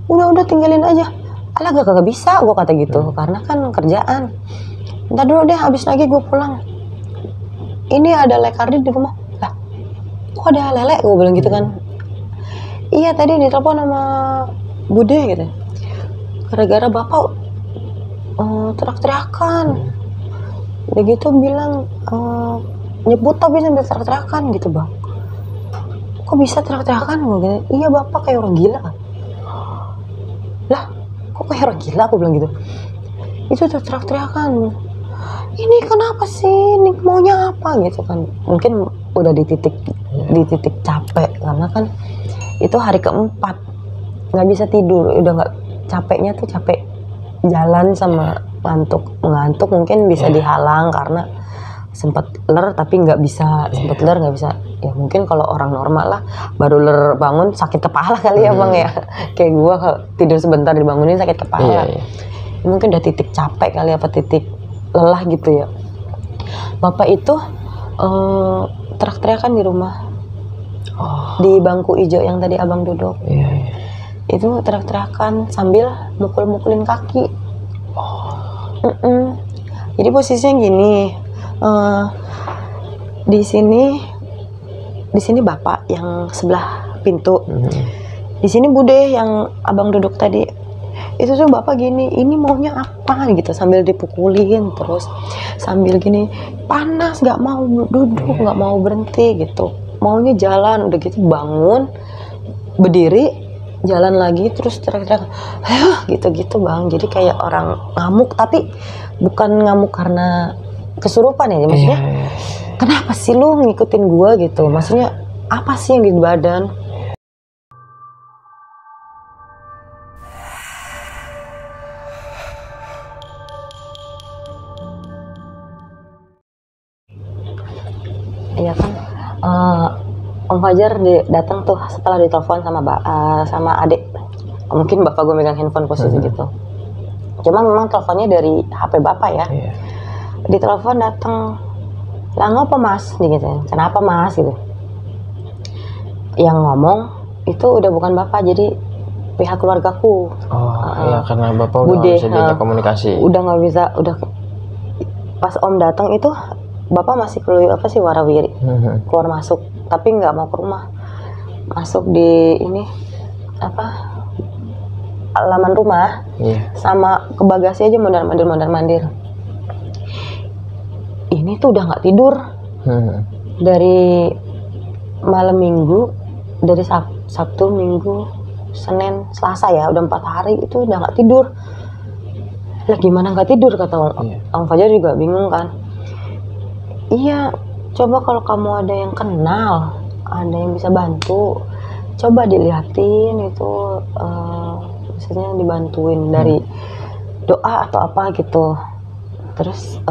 Udah tinggalin aja. Alah gak bisa gue kata gitu, karena kan kerjaan. Ntar dulu deh habis nagih gue pulang. Ini ada lekardi di rumah. Lah kok ada lele, gue bilang gitu kan. Iya tadi ditelepon sama bude gitu. Gara-gara bapak teriak-teriakan. Udah gitu bilang nyebut tapi sambil teriak-teriakan gitu bang. Kok bisa teriak-teriakan? Gue gitu. Iya bapak kayak orang gila. Lah kok kayak orang gila, aku bilang gitu. Itu teriak-teriakan. Ini kenapa sih? Ini maunya apa gitu kan? Mungkin udah di titik di titik capek karena kan itu hari keempat nggak bisa tidur, udah nggak, capeknya tuh capek jalan sama ngantuk mungkin bisa dihalang karena sempat ler tapi nggak bisa, sempat ler nggak bisa. Ya mungkin kalau orang normal lah baru ler bangun sakit kepala kali ya bang ya, kayak gua kalau tidur sebentar dibangunin sakit kepala. Mungkin udah titik capek kali apa titik lelah gitu ya. Bapak itu teriak-teriakan di rumah, di bangku ijo yang tadi abang duduk. Itu teriak-teriakan sambil mukul-mukulin kaki. Jadi posisinya gini, di sini bapak yang sebelah pintu, di sini bude yang abang duduk tadi. Itu tuh bapak gini, ini maunya apa gitu, sambil dipukulin terus sambil gini, panas, nggak mau duduk, nggak mau berhenti gitu, maunya jalan. Udah gitu bangun, berdiri, jalan lagi, terus teriak-teriak gitu-gitu bang. Jadi kayak orang ngamuk, tapi bukan ngamuk karena kesurupan ya, maksudnya kenapa sih lu ngikutin gua gitu, maksudnya apa sih yang di badan. Iya kan, Om Fajar datang tuh setelah ditelepon sama adik. Mungkin bapak gue megang handphone posisi gitu. Cuma memang teleponnya dari HP bapak ya. Ditelepon datang, lah ngapa mas? Gitu. Kenapa mas? Gitu. Yang ngomong itu udah bukan bapak, jadi pihak keluargaku. Iya, karena bapak udah nggak bisa diajak komunikasi. Udah nggak bisa, udah pas om datang itu bapak masih warawiri, keluar masuk, tapi nggak mau ke rumah, masuk di ini halaman rumah, sama ke bagasi aja mondar mandir. Ini tuh udah nggak tidur dari malam minggu, dari Sabtu, Minggu, Senin, Selasa ya, udah 4 hari itu udah nggak tidur. Lah gimana nggak tidur, kata Om Fajar juga bingung kan. Iya, coba kalau kamu ada yang kenal, ada yang bisa bantu, coba dilihatin itu, maksudnya dibantuin dari doa atau apa gitu. Terus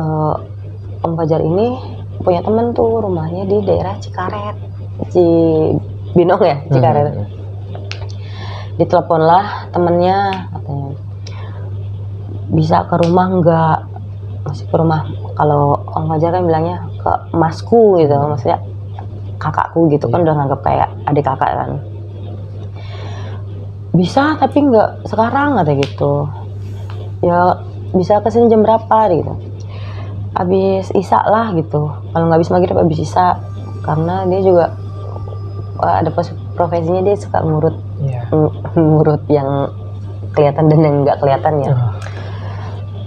Om Fajar ini punya temen tuh, rumahnya di daerah Cikaret, Cibinong ya, Cikaret. Diteleponlah temennya, katanya bisa ke rumah nggak, masih ke rumah. Kalau Om Fajar kan bilangnya ke masku gitu, maksudnya kakakku gitu kan, udah nganggap kayak adik kakak kan. Bisa tapi nggak sekarang, kata gitu. Ya bisa kesini jam berapa gitu. Habis isya lah gitu. Kalau nggak habis maghrib, habis isya. Karena dia juga ada profesinya, dia suka ngurut, ngurut yang kelihatan dan yang nggak kelihatan ya.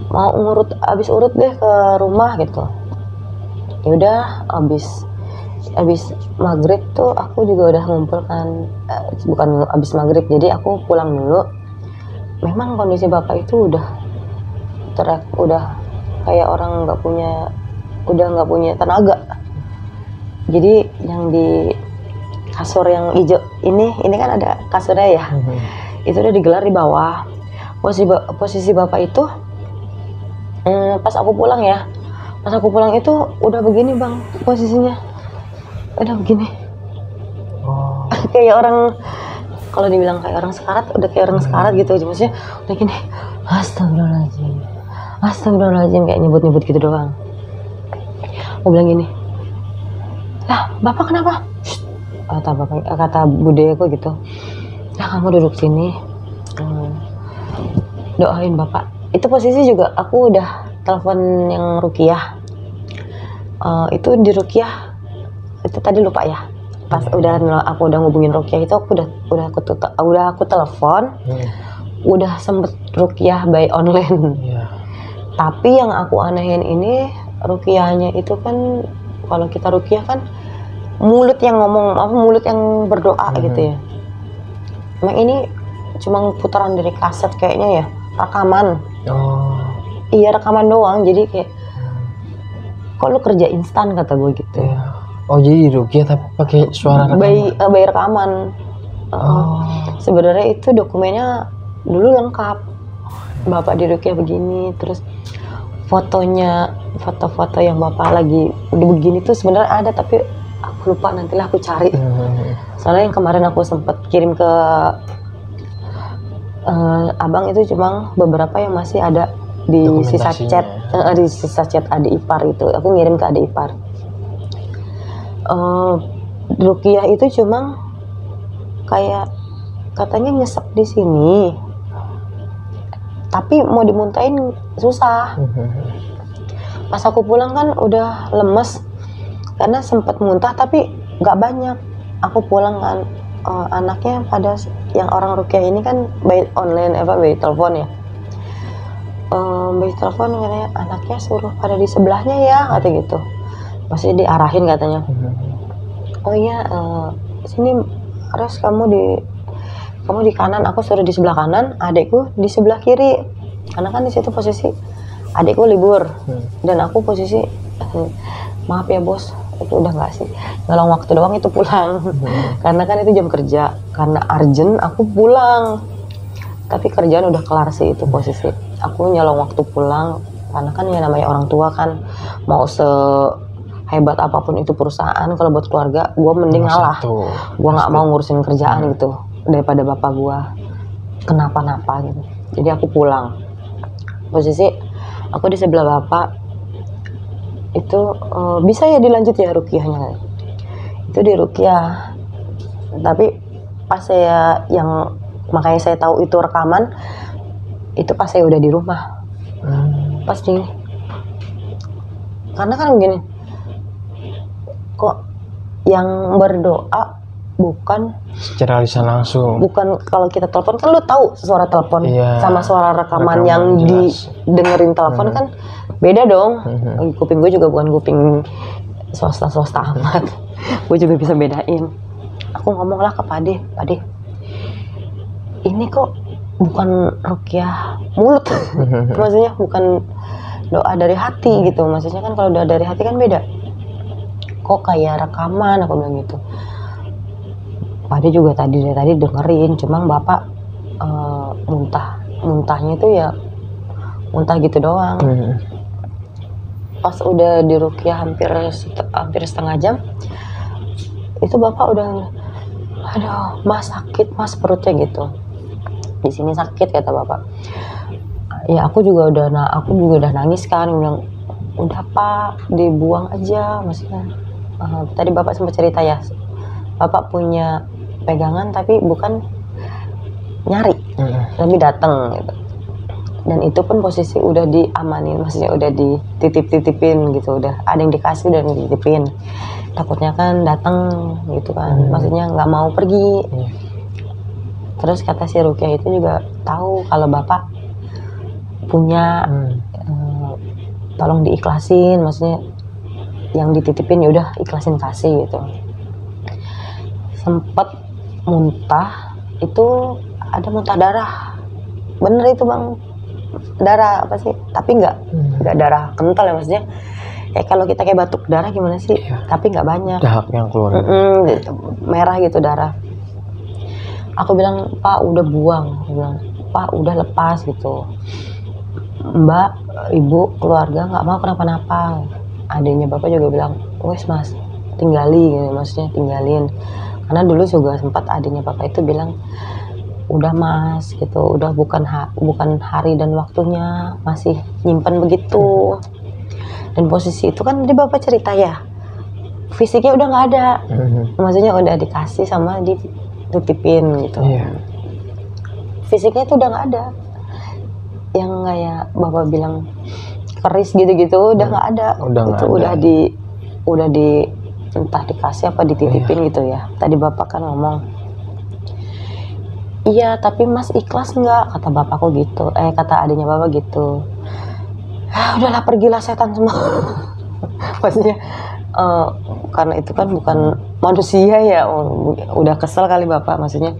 Mau ngurut, habis urut deh ke rumah gitu. Ya udah, habis maghrib tuh aku juga udah ngumpulkan, bukan habis maghrib, jadi aku pulang dulu. Memang kondisi bapak itu udah kayak orang nggak punya tenaga. Jadi yang di kasur yang hijau ini kan ada kasurnya ya, itu udah digelar di bawah. Posisi bapak itu pas aku pulang itu udah begini bang, posisinya udah begini. Kayak orang, kalau dibilang kayak orang sekarat, udah kayak orang sekarat gitu, maksudnya udah gini, astagfirullahaladzim, kayak nyebut gitu doang. Aku bilang gini, lah bapak kenapa? Kata bude aku gitu, lah kamu duduk sini, doain bapak. Itu posisi juga aku udah telepon yang ruqyah, itu di ruqyah itu tadi lupa ya, pas aku udah ngubungin ruqyah itu udah aku telepon, udah sempet ruqyah by online. Tapi yang aku anehin ini, ruqyahnya itu kan, kalau kita ruqyah kan mulut yang ngomong, mulut yang berdoa gitu ya. Emang ini cuma putaran dari kaset kayaknya ya, rekaman. Iya, rekaman doang. Jadi kayak, kok lu kerja instan, kata gue gitu. Oh jadi rukyah tapi pakai suara rekaman. Bayi rekaman. Sebenarnya itu dokumennya dulu lengkap. Bapak di rukyah begini, terus foto-foto yang bapak lagi udah begini tuh sebenarnya ada, tapi aku lupa, nantilah aku cari. Soalnya yang kemarin aku sempet kirim ke abang itu cuma beberapa yang masih ada di sisa chat adik ipar itu. Aku ngirim ke adik ipar. Rukyah itu cuma kayak katanya nyesek di sini, tapi mau dimuntahin susah. Pas aku pulang kan udah lemes karena sempat muntah tapi nggak banyak. Aku pulang kan, anaknya pada yang orang rukyah ini kan by online by telepon ya. By telepon katanya anaknya suruh pada di sebelahnya ya, kata gitu. Maksudnya diarahin katanya. Oh iya, sini Res, kamu di kanan, aku suruh di sebelah kanan, adikku di sebelah kiri. Karena kan di situ posisi adikku libur dan aku posisi maaf ya bos, itu udah nggak sih, ngelong waktu doang itu pulang. Karena kan itu jam kerja, karena urgent aku pulang. Tapi kerjaan udah kelar sih itu posisi. Aku nyolong waktu pulang karena kan ya namanya orang tua kan, mau hebat apapun itu perusahaan, kalau buat keluarga gue mending ngalah. Gue nggak mau ngurusin kerjaan gitu daripada bapak gue kenapa-napa gitu. Jadi aku pulang, posisi aku di sebelah bapak itu. Bisa ya dilanjut ya rukyahnya? Itu di rukyah, tapi pas saya yang makanya saya tahu itu rekaman itu pas saya udah di rumah. Pas nih, karena kan begini, kok yang berdoa bukan secara lisan langsung, bukan kalau kita telepon kan lu tahu suara telepon sama suara rekaman yang jelas. Didengerin telepon kan beda dong. Kuping gue juga bukan kuping swasta amat. Gue juga bisa bedain. Aku ngomong lah ke Pade, ini kok bukan rukyah mulut. Maksudnya bukan doa dari hati gitu. Maksudnya kan kalau doa dari hati kan beda. Kok kayak rekaman, aku bilang gitu. Pade juga tadi dengerin, cuma bapak muntahnya itu ya muntah gitu doang. Pas udah di rukyah hampir setengah jam, itu bapak udah, aduh mas sakit mas perutnya gitu, di sini sakit kata bapak. Ya aku juga udah nangis kan, bilang udah pak dibuang aja maksudnya. Tadi bapak sempat cerita ya, bapak punya pegangan tapi bukan nyari, tapi datang gitu. Dan itu pun posisi udah diamanin, maksudnya udah dititipin gitu, udah ada yang dikasih dan dititipin. Takutnya kan datang gitu kan, maksudnya nggak mau pergi. Terus kata si rukyah itu juga tahu kalau bapak punya, tolong diikhlasin, maksudnya yang dititipin ya udah ikhlasin kasih gitu. Sempet muntah itu, ada muntah darah, bener itu bang, darah apa sih, tapi nggak darah kental ya, maksudnya kalau kita kayak batuk darah gimana sih, tapi nggak banyak, dahak yang keluar gitu, merah gitu darah. Aku bilang pak udah buang, aku bilang pak udah lepas gitu, mbak ibu keluarga nggak mau kenapa-napa. Adanya bapak juga bilang wes mas tinggali gitu, maksudnya tinggalin, karena dulu juga sempat adanya bapak itu bilang udah mas gitu, udah bukan hari dan waktunya, masih nyimpen begitu. Dan posisi itu kan tadi bapak cerita ya, fisiknya udah nggak ada, maksudnya udah dikasih sama dititipin gitu. Fisiknya itu udah nggak ada, yang kayak bapak bilang keris gitu-gitu udah nggak ada. Itu udah di entah dikasih apa dititipin gitu ya. Tadi bapak kan ngomong, iya tapi mas ikhlas nggak, kata bapakku gitu, kata adiknya bapak gitu. Udahlah pergilah setan semua. Maksudnya karena itu kan bukan manusia ya, udah kesel kali bapak, maksudnya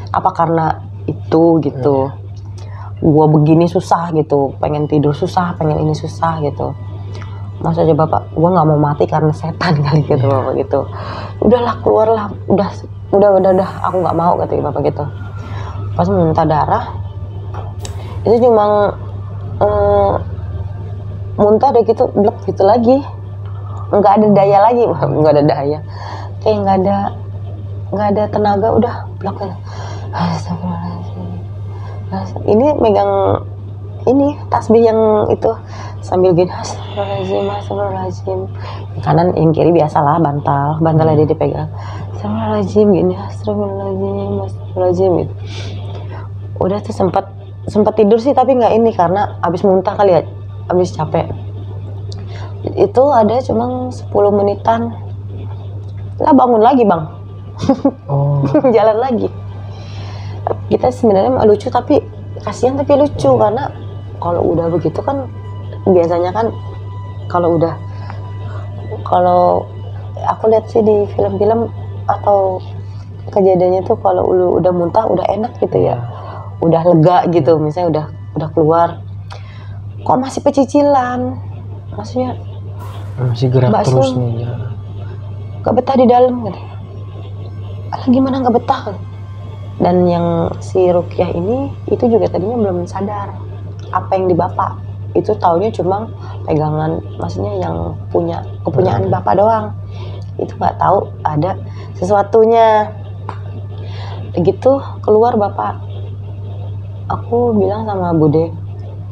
apa karena itu gitu. Gua begini susah gitu, pengen tidur susah, pengen ini susah gitu. masa aja bapak, gua nggak mau mati karena setan kali gitu bapak gitu. Udahlah keluarlah, udah, aku nggak mau kata bapak gitu. Pas muntah darah, itu cuma muntah deh gitu, blek gitu lagi, nggak ada daya lagi, nggak ada daya, kayak nggak ada tenaga, udah blek. Astagfirullahaladzim. Ini megang ini tasbih yang itu sambil gini, astagfirullahaladzim. Kanan yang kiri biasalah bantalnya dia dipegang, astagfirullahaladzim gini, astagfirullahaladzim gitu. Udah tuh sempat tidur sih, tapi nggak ini karena abis muntah kali ya, abis capek. Itu ada cuma 10 menitan lah bangun lagi bang. Jalan lagi. Kita sebenarnya lucu, tapi kasihan tapi lucu karena kalau udah begitu kan biasanya kan kalau aku lihat sih di film-film atau kejadiannya tuh kalau udah muntah udah enak gitu ya, udah lega gitu, misalnya udah keluar, kok masih pecicilan, maksudnya masih gerak terus nih ya. Gak betah di dalam gitu. Alah gimana gak betah kan? Dan yang si Rukiah ini itu juga tadinya belum sadar apa yang di bapak, itu taunya cuma pegangan, maksudnya yang kepunyaan bapak doang, itu nggak tahu ada sesuatunya. Begitu keluar bapak, aku bilang sama Bude,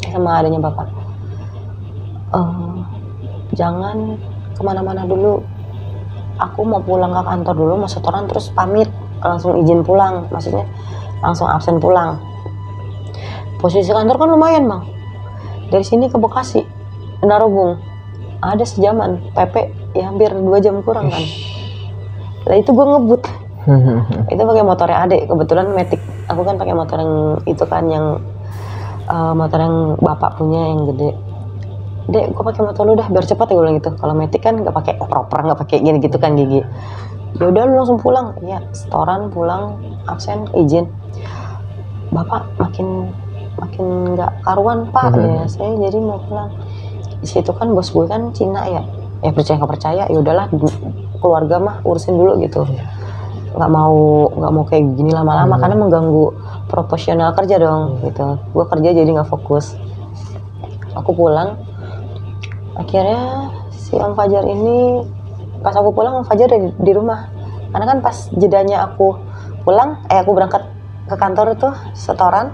sama adanya bapak, jangan kemana-mana dulu, aku mau pulang ke kantor dulu, mau setoran terus pamit, langsung izin pulang, maksudnya langsung absen pulang. Posisi kantor kan lumayan bang, dari sini ke Bekasi, Narogong, ada sejaman, PP ya hampir 2 jam kurang kan. Lah itu gue ngebut, itu pakai motornya adek, kebetulan Matic, aku kan pakai motor yang itu kan yang motor yang bapak punya yang gede. Dek, gue pakai motor lu dah biar cepat ya, gue bilang gitu. Kalau Matic kan nggak pakai proper, nggak pakai gini gitu kan gigi. Ya udah lu langsung pulang, ya setoran pulang, absen izin. Bapak makin nggak karuan pak, ya saya jadi mau pulang. Di situ kan bos gue kan Cina ya percaya nggak percaya, ya udahlah keluarga mah urusin dulu gitu. Nggak mau kayak gini lama-lama karena mengganggu proporsional kerja dong gitu. Gue kerja jadi nggak fokus. Aku pulang, akhirnya si Om Fajar ini pas aku pulang Om Fajar di rumah, karena kan pas jedanya aku pulang, aku berangkat ke kantor itu setoran,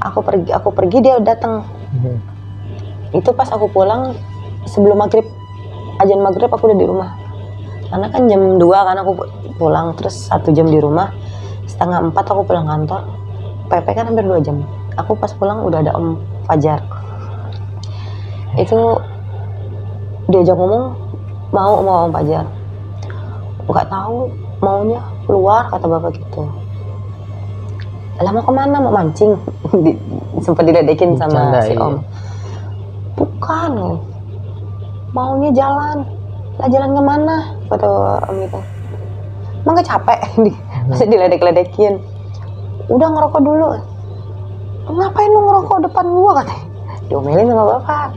aku pergi dia datang. Itu pas aku pulang sebelum maghrib, azan maghrib aku udah di rumah, karena kan jam 2 kan aku pulang, terus 1 jam di rumah, 3:30 aku pulang kantor, PP kan hampir 2 jam. Aku pas pulang udah ada Om Fajar, itu diajak ngomong mau Om Fajar, nggak tahu maunya keluar kata bapak gitu. Lah mau kemana, mau mancing? Sempat diledekin sama si Om. Bukan, maunya jalan. Lah jalan kemana? Kata Om itu. Emang gak capek? Masih diledek-ledekin. Udah ngerokok dulu. Ngapain lu ngerokok depan gua katanya? Diomelin sama bapak.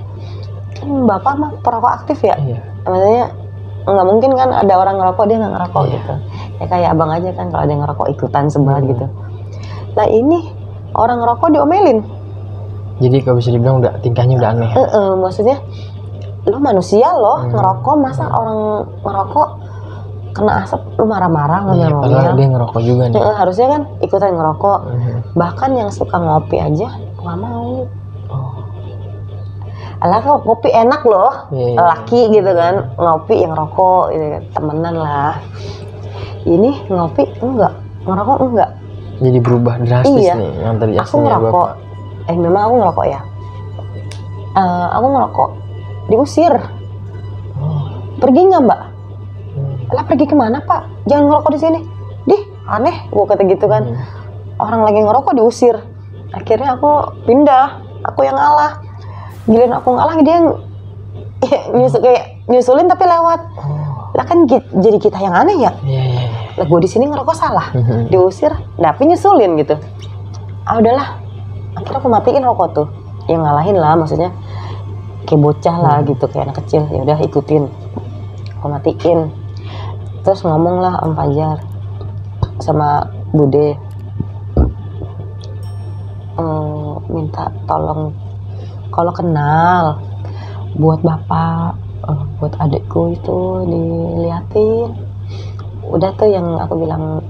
Kan bapak mah perokok aktif ya. Maksudnya nggak mungkin kan ada orang ngerokok dia nggak ngerokok gitu. Ya kayak abang aja kan, kalau ada yang ngerokok ikutan sebelah gitu. Nah ini orang ngerokok diomelin. Jadi kalau bisa dibilang udah tingkahnya udah aneh. Maksudnya lu manusia loh, ngerokok, masa orang ngerokok kena asap lu marah-marah ngomel-ngomel. Padahal dia ngerokok juga nih. Harusnya kan ikutan ngerokok. Bahkan yang suka ngopi aja nggak mau. Alah kok kopi enak loh, laki gitu kan, ngopi yang rokok gitu kan, temenan lah. Ini ngopi enggak, ngerokok enggak. Jadi berubah drastis nih yang tadi aku ngerokok. Memang aku ngerokok ya. Aku ngerokok, diusir. Pergi nggak mbak? Lah pergi kemana pak? Jangan ngerokok di sini. Dih aneh, gua kata gitu kan. Orang lagi ngerokok diusir. Akhirnya aku pindah, aku yang ngalah. Giliran aku ngalah dia nyusulin tapi lewat. Lah kan jadi kita yang aneh ya. Lah gue di sini ngerokok salah, diusir, tapi nyusulin gitu. Udahlah, akhirnya aku matiin rokok tuh, yang ngalahin lah maksudnya. kayak bocah lah gitu, kayak anak kecil. Ya udah ikutin, aku matiin. Terus ngomong lah Om Fajar sama Bude, minta tolong kalau kenal buat bapak, buat adikku itu diliatin. Udah tuh yang aku bilang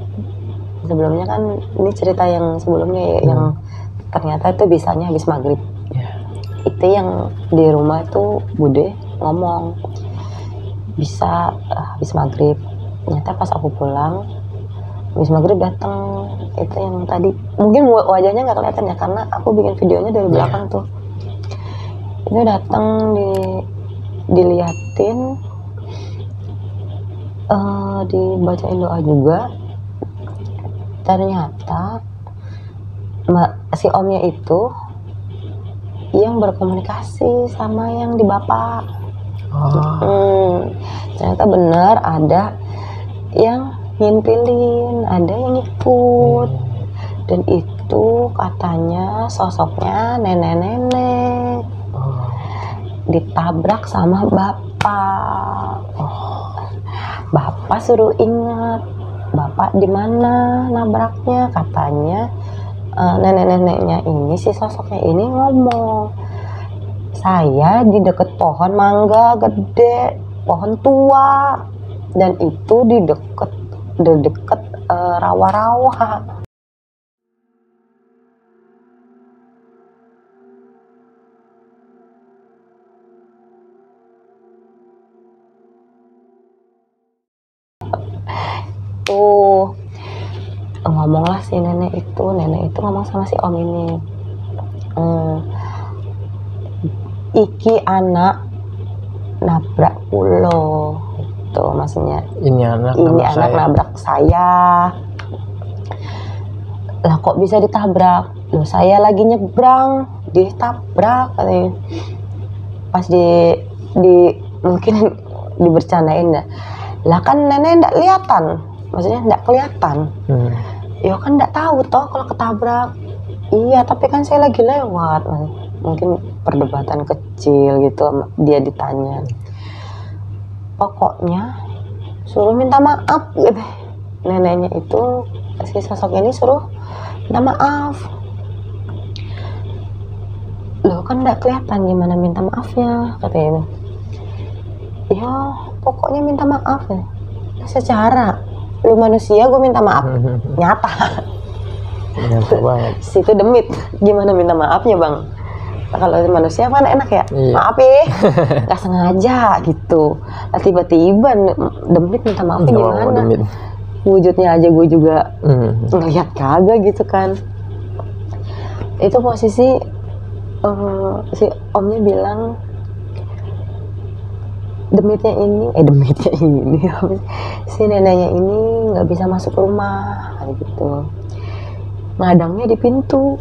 sebelumnya kan, ini cerita yang sebelumnya ya, yang ternyata itu bisanya habis maghrib. Itu yang di rumah itu Bude ngomong bisa habis maghrib. Ternyata pas aku pulang habis maghrib datang itu yang tadi, mungkin wajahnya nggak kelihatan ya karena aku bikin videonya dari belakang tuh. Itu datang diliatin, dibacain doa juga. Ternyata si omnya itu yang berkomunikasi sama yang di bapak. Ternyata benar ada yang ngintilin, ada yang ikut, dan itu katanya sosoknya nenek-nenek ditabrak sama bapak. Bapak suruh ingat, bapak di mana nabraknya. Katanya nenek-neneknya ini, si sosoknya ini ngomong, saya di deket pohon mangga gede, pohon tua, dan itu di deket rawa-rawa. Tuh ngomonglah si nenek itu ngomong sama si om ini, iki anak nabrak pulo, itu maksudnya Ini anak nabrak saya. Lah kok bisa ditabrak? Loh saya lagi nyebrang ditabrak katanya. Pas mungkin dibercandain dah. Lah kan nenek ndak kelihatan, maksudnya ndak kelihatan. Ya kan ndak tahu toh kalau ketabrak. Iya tapi kan saya lagi lewat. Mungkin perdebatan kecil gitu, dia ditanya. Pokoknya suruh minta maaf gitu. Neneknya itu, si sosok ini suruh minta maaf. Loh kan nggak kelihatan gimana minta maafnya, katanya. Ya pokoknya minta maaf ya. Secara lu manusia gue minta maaf nyata. Nyata banget. Situ demit, gimana minta maafnya bang? Kalau manusia kan enak ya, maaf ya, nggak sengaja gitu. Nah, tiba-tiba demit minta maaf gimana? Wujudnya aja gue juga ngeliat kagak gitu kan. Itu posisi si omnya bilang demitnya ini si neneknya ini nggak bisa masuk rumah kayak gitu. Ngadangnya di pintu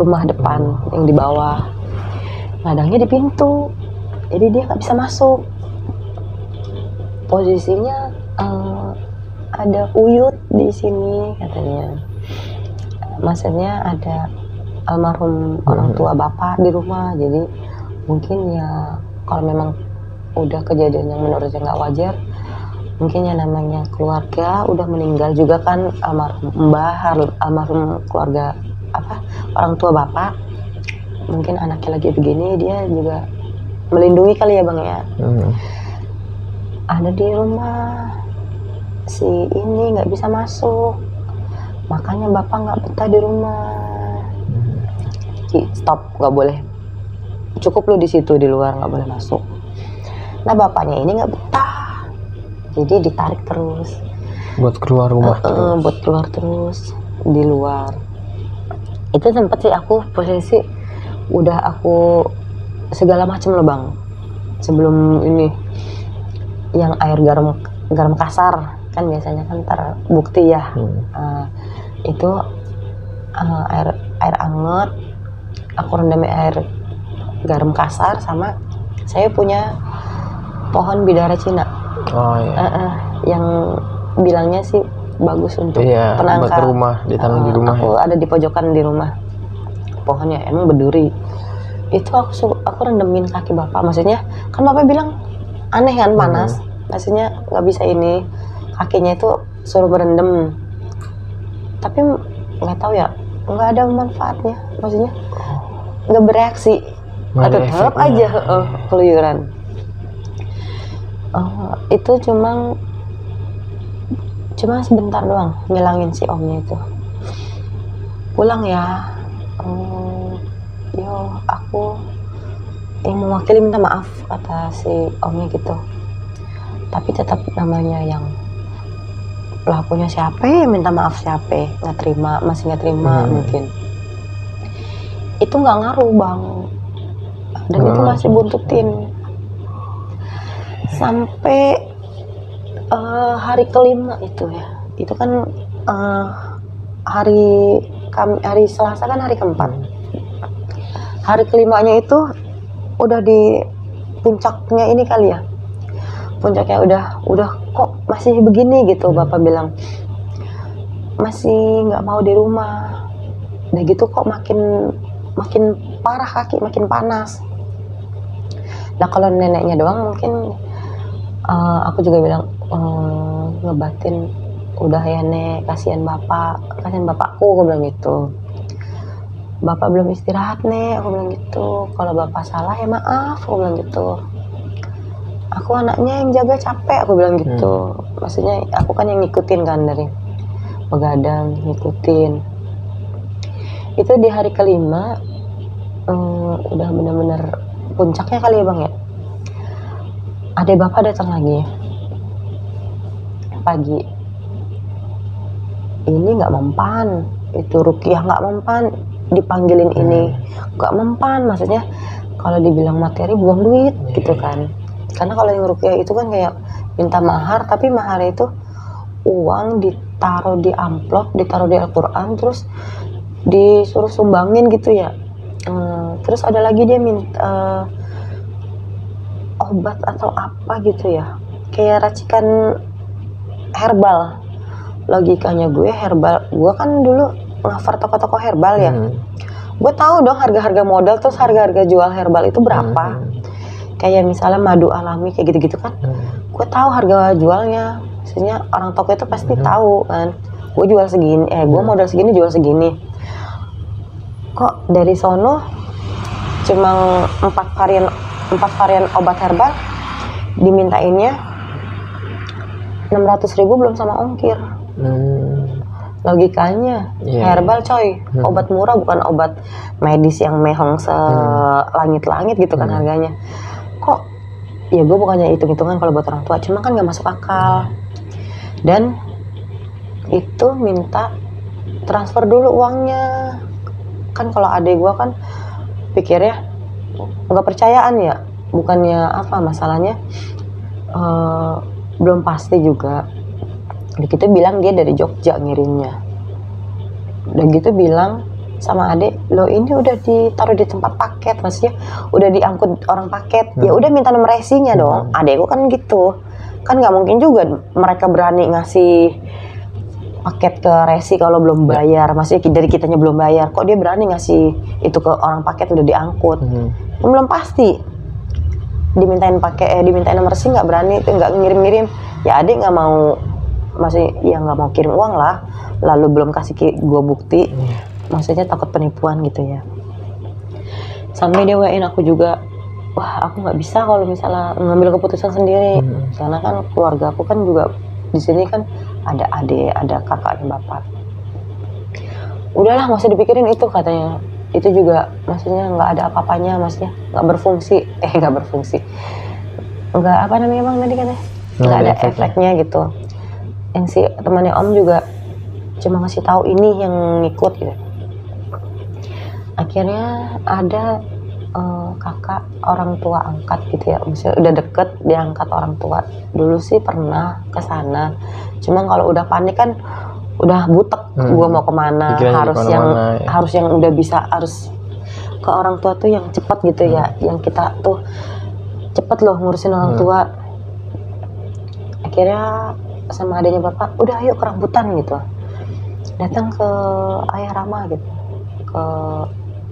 rumah depan yang di bawah, ngadangnya di pintu, jadi dia nggak bisa masuk. Posisinya ada uyut di sini katanya, maksudnya ada almarhum orang tua bapak di rumah. Jadi mungkin ya kalau memang udah kejadian yang menurutnya nggak wajar, mungkin yang namanya keluarga udah meninggal juga kan, almarhum keluarga orang tua bapak, mungkin anaknya lagi begini, dia juga melindungi kali ya bang ya. Ada di rumah si ini nggak bisa masuk, makanya bapak nggak betah di rumah. Stop, nggak boleh, cukup lu di situ, di luar nggak boleh masuk. Nah bapaknya ini nggak betah, jadi ditarik terus buat keluar rumah buat keluar terus di luar. Itu sempet sih aku posisi udah aku segala macam loh bang, sebelum ini yang air garam kasar kan biasanya kan terbukti ya. Itu air anget aku rendam air garam kasar, sama saya punya pohon bidara Cina. Yang bilangnya sih bagus untuk penangkal rumah, ditanam di rumah. Aku ada di pojokan di rumah, pohonnya emang berduri. itu aku rendemin kaki bapak, maksudnya kan bapak bilang aneh kan panas, maksudnya nggak bisa ini, kakinya itu suruh berendam, tapi nggak tahu ya, nggak ada manfaatnya, maksudnya nggak bereaksi, Nggak ada tetap efeknya. aja keluyuran. Itu cuma sebentar doang ngilangin si omnya itu. Pulang ya, yo aku yang mewakili minta maaf kata si omnya gitu, tapi tetap namanya yang pelakunya siapa ya, minta maaf siapa, nggak terima, masih nggak terima mungkin. Itu nggak ngaruh bang, dan itu masih buntutin sampai hari kelima itu ya. Itu kan hari Selasa kan hari keempat. Hari kelimanya itu udah di puncaknya ini kali ya. Puncaknya udah kok masih begini gitu. Bapak bilang masih nggak mau di rumah. Udah gitu kok makin parah kaki, makin panas. Nah kalau neneknya doang mungkin aku juga bilang ngebatin, udah ya nek, kasihan bapakku, aku bilang gitu. Bapak belum istirahat nek, aku bilang gitu. Kalau bapak salah ya maaf, aku bilang gitu. Aku anaknya yang jaga capek, aku bilang gitu. Maksudnya aku kan yang ngikutin kan, dari begadang ngikutin. Itu di hari kelima udah bener-bener puncaknya kali ya bang ya. Adik bapak datang lagi pagi. Ini nggak mempan, itu Rukiah nggak mempan, dipanggilin ini nggak mempan. Maksudnya kalau dibilang materi buang duit gitu kan. Karena kalau yang Rukiah itu kan kayak minta mahar, tapi mahar itu uang ditaruh di amplop, ditaruh di Al-Quran, terus disuruh sumbangin gitu ya. Terus ada lagi dia minta obat atau apa gitu ya, kayak racikan herbal. Logikanya gue herbal, gue kan dulu ngafar toko-toko herbal ya. Gue tahu dong harga-harga modal, terus harga-harga jual herbal itu berapa. Kayak misalnya madu alami kayak gitu-gitu kan. Gue tahu harga jualnya. Maksudnya orang toko itu pasti tahu kan. Gue jual segini, gue modal segini jual segini. Kok dari sono cuma 4 varian obat herbal dimintainnya 600.000 belum sama ongkir. Logikanya herbal coy, obat murah, bukan obat medis yang mehong selangit-langit gitu kan harganya. Kok ya gue bukannya hitung-hitungan kalau buat orang tua, cuma kan nggak masuk akal. Dan itu minta transfer dulu uangnya. Kan kalau adik gue kan pikirnya nggak percayaan ya, bukannya apa masalahnya, belum pasti juga. Gitu bilang dia dari Jogja ngirimnya. Udah gitu bilang sama adek, lo ini udah ditaruh di tempat paket, maksudnya udah diangkut orang paket. Ya udah minta nomor resinya dong. Adekku kan gitu. Kan nggak mungkin juga mereka berani ngasih paket ke resi kalau belum bayar. Maksudnya dari kitanya belum bayar. Kok dia berani ngasih itu ke orang paket udah diangkut? Belum pasti. Dimintain nomor resi nggak berani, itu nggak ngirim-ngirim. Ya adek nggak mau, masih ya nggak mau kirim uang lah, lalu belum kasih gue bukti, maksudnya takut penipuan gitu ya. Sampai dia WA-in aku juga, wah aku nggak bisa kalau misalnya ngambil keputusan sendiri, karena kan keluarga aku kan juga di sini kan ada adik, ada kakaknya bapak. Udahlah nggak usah dipikirin itu katanya, itu juga maksudnya nggak ada apa-apanya, maksudnya nggak berfungsi, nggak apa namanya bang tadi katanya, nggak ada efeknya gitu. Yang si temannya om juga cuma ngasih tahu ini yang ngikut gitu. Akhirnya ada kakak orang tua angkat gitu ya, maksudnya udah deket diangkat orang tua. Dulu sih pernah ke sana, cuma kalau udah panik kan udah butek, gua mau kemana, harus yang udah bisa, harus ke orang tua tuh yang cepet gitu ya, yang kita tuh cepet loh ngurusin orang tua. Akhirnya sama adanya bapak, udah ayo ke rambutan gitu, datang ke Ayah Rama gitu, ke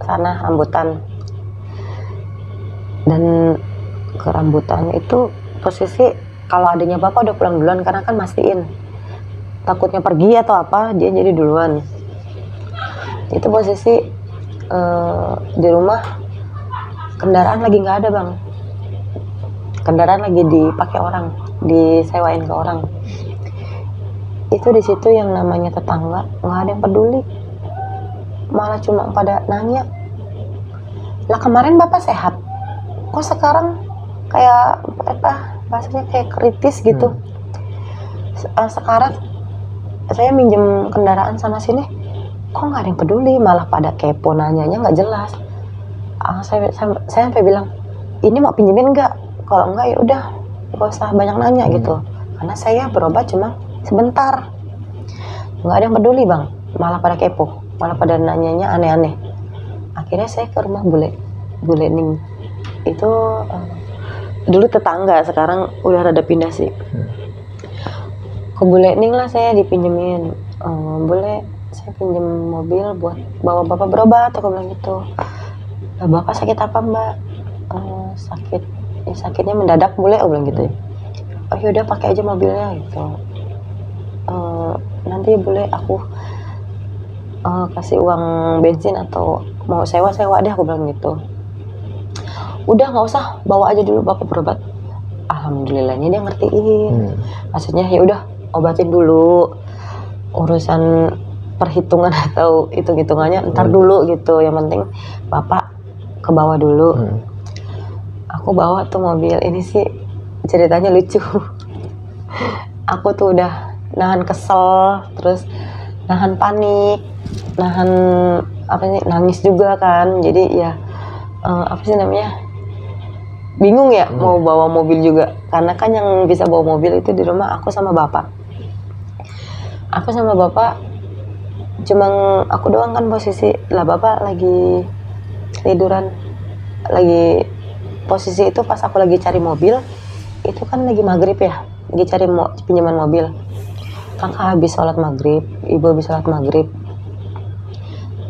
sana rambutan. Dan kerambutan itu posisi kalau adanya bapak udah pulang duluan karena kan mastiin takutnya pergi atau apa, dia jadi duluan. Itu posisi di rumah kendaraan lagi nggak ada bang, kendaraan lagi dipakai orang, disewain ke orang. Itu di situ yang namanya tetangga nggak ada yang peduli, malah cuma pada nanya, lah kemarin bapak sehat, kok sekarang kayak apa bahasanya kayak kritis gitu. Sekarang saya minjem kendaraan sana sini, kok nggak ada yang peduli, malah pada kepo nanyanya nggak jelas. Saya sampai bilang, ini mau pinjemin nggak? Kalau nggak ya udah nggak usah banyak nanya gitu, karena saya berobat cuma sebentar. Nggak ada yang peduli bang, malah pada kepo, malah pada nanyanya aneh-aneh. Akhirnya saya ke rumah bule Ning. Itu dulu tetangga, sekarang udah rada pindah sih. Ke bule Ning lah saya dipinjemin, bule saya pinjem mobil buat bawa bapak berobat, aku bilang gitu. Bapak sakit apa mbak? Sakitnya mendadak bule, aku bilang gitu. Oh yaudah pakai aja mobilnya gitu. Nanti boleh aku kasih uang bensin atau mau sewa deh, aku bilang gitu. Udah nggak usah, bawa aja dulu bapak berobat. Alhamdulillahnya dia ngertiin. Maksudnya ya udah obatin dulu, urusan perhitungan atau hitung-hitungannya ntar dulu gitu, yang penting bapak ke bawah dulu. Aku bawa tuh mobil, ini sih ceritanya lucu. Aku tuh udah nahan kesel, terus nahan panik, nahan apa sih, nangis juga kan. Jadi ya apa sih namanya, bingung ya mau bawa mobil juga, karena kan yang bisa bawa mobil itu di rumah aku sama bapak. Aku sama bapak cuma aku doang kan posisi, lah bapak lagi tiduran. Lagi posisi itu pas aku lagi cari mobil, itu kan lagi maghrib ya, lagi cari pinjaman mobil. Kakak habis sholat maghrib, ibu habis sholat maghrib,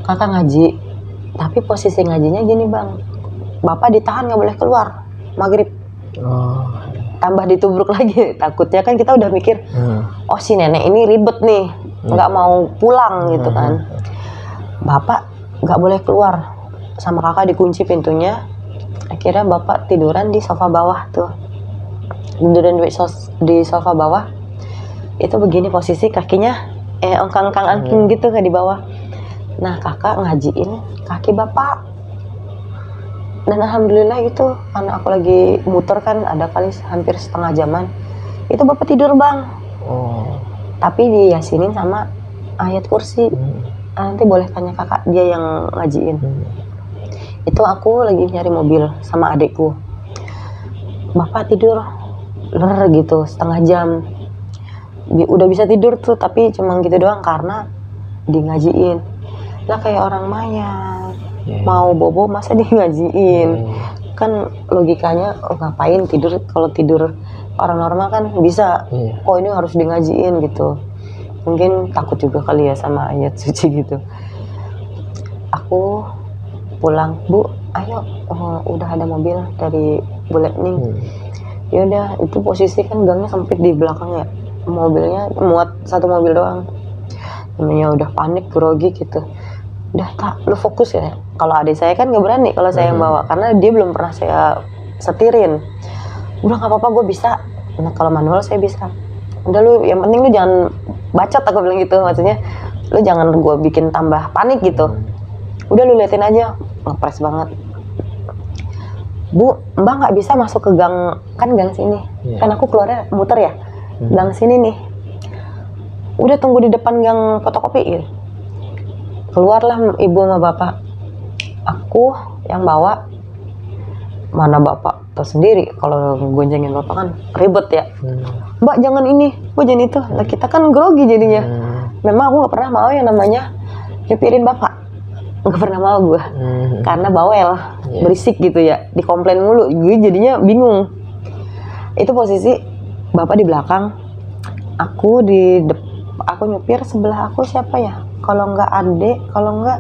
kakak ngaji. Tapi posisi ngajinya gini bang, bapak ditahan nggak boleh keluar maghrib. Tambah ditubruk lagi, takutnya kan kita udah mikir, oh si nenek ini ribet nih, nggak mau pulang gitu kan. Bapak nggak boleh keluar, sama kakak dikunci pintunya. Akhirnya bapak tiduran di sofa bawah tuh, tiduran di sofa bawah. Itu begini posisi kakinya ongkang-ongkang gitu kan di bawah. Nah kakak ngajiin kaki bapak. Dan alhamdulillah itu karena aku lagi muter kan, ada kali hampir setengah jaman, itu bapak tidur bang. Tapi diyasinin sama ayat kursi. Nanti boleh tanya kakak, dia yang ngajiin. Itu aku lagi nyari mobil sama adekku, bapak tidur gitu setengah jam. Udah bisa tidur tuh, tapi cuma gitu doang karena di ngajiin. Lah kayak orang mayat, mau bobo masa di ngajiin. Kan logikanya ngapain tidur, kalau tidur orang normal kan bisa, kok ini harus di ngajiin gitu. Mungkin takut juga kali ya sama ayat suci gitu. Aku pulang, bu ayo, udah ada mobil dari Bule Ning. Yaudah, itu posisi kan gangnya sempit di belakang ya, mobilnya muat satu mobil doang. Namanya udah panik, grogi gitu. Udah tak, lu fokus ya. Kalau adik saya kan nggak berani kalau saya yang bawa, karena dia belum pernah saya setirin. Udah nggak apa-apa, gue bisa. Nah kalau manual saya bisa. Udah lu, yang penting lu jangan bacot, aku bilang gitu. Maksudnya lu jangan gue bikin tambah panik gitu. Udah lu liatin aja, ngepres banget. Bu, mbak nggak bisa masuk ke gang, kan gang sini. Kan aku keluarnya muter ya, gang sini nih. Udah tunggu di depan gang fotokopi gitu. Keluarlah ibu sama bapak. Aku yang bawa, mana bapak tersendiri. Kalau gonjengin bapak kan ribet ya. Mbak jangan ini, mbak jangan itu. Nah kita kan grogi jadinya. Memang aku nggak pernah mau yang namanya nyepirin bapak. Nggak pernah mau gue, karena bawel, berisik gitu ya, dikomplain mulu, gue jadinya bingung. Itu posisi bapak di belakang, aku aku nyupir, sebelah aku siapa ya? Kalau nggak Ade, kalau nggak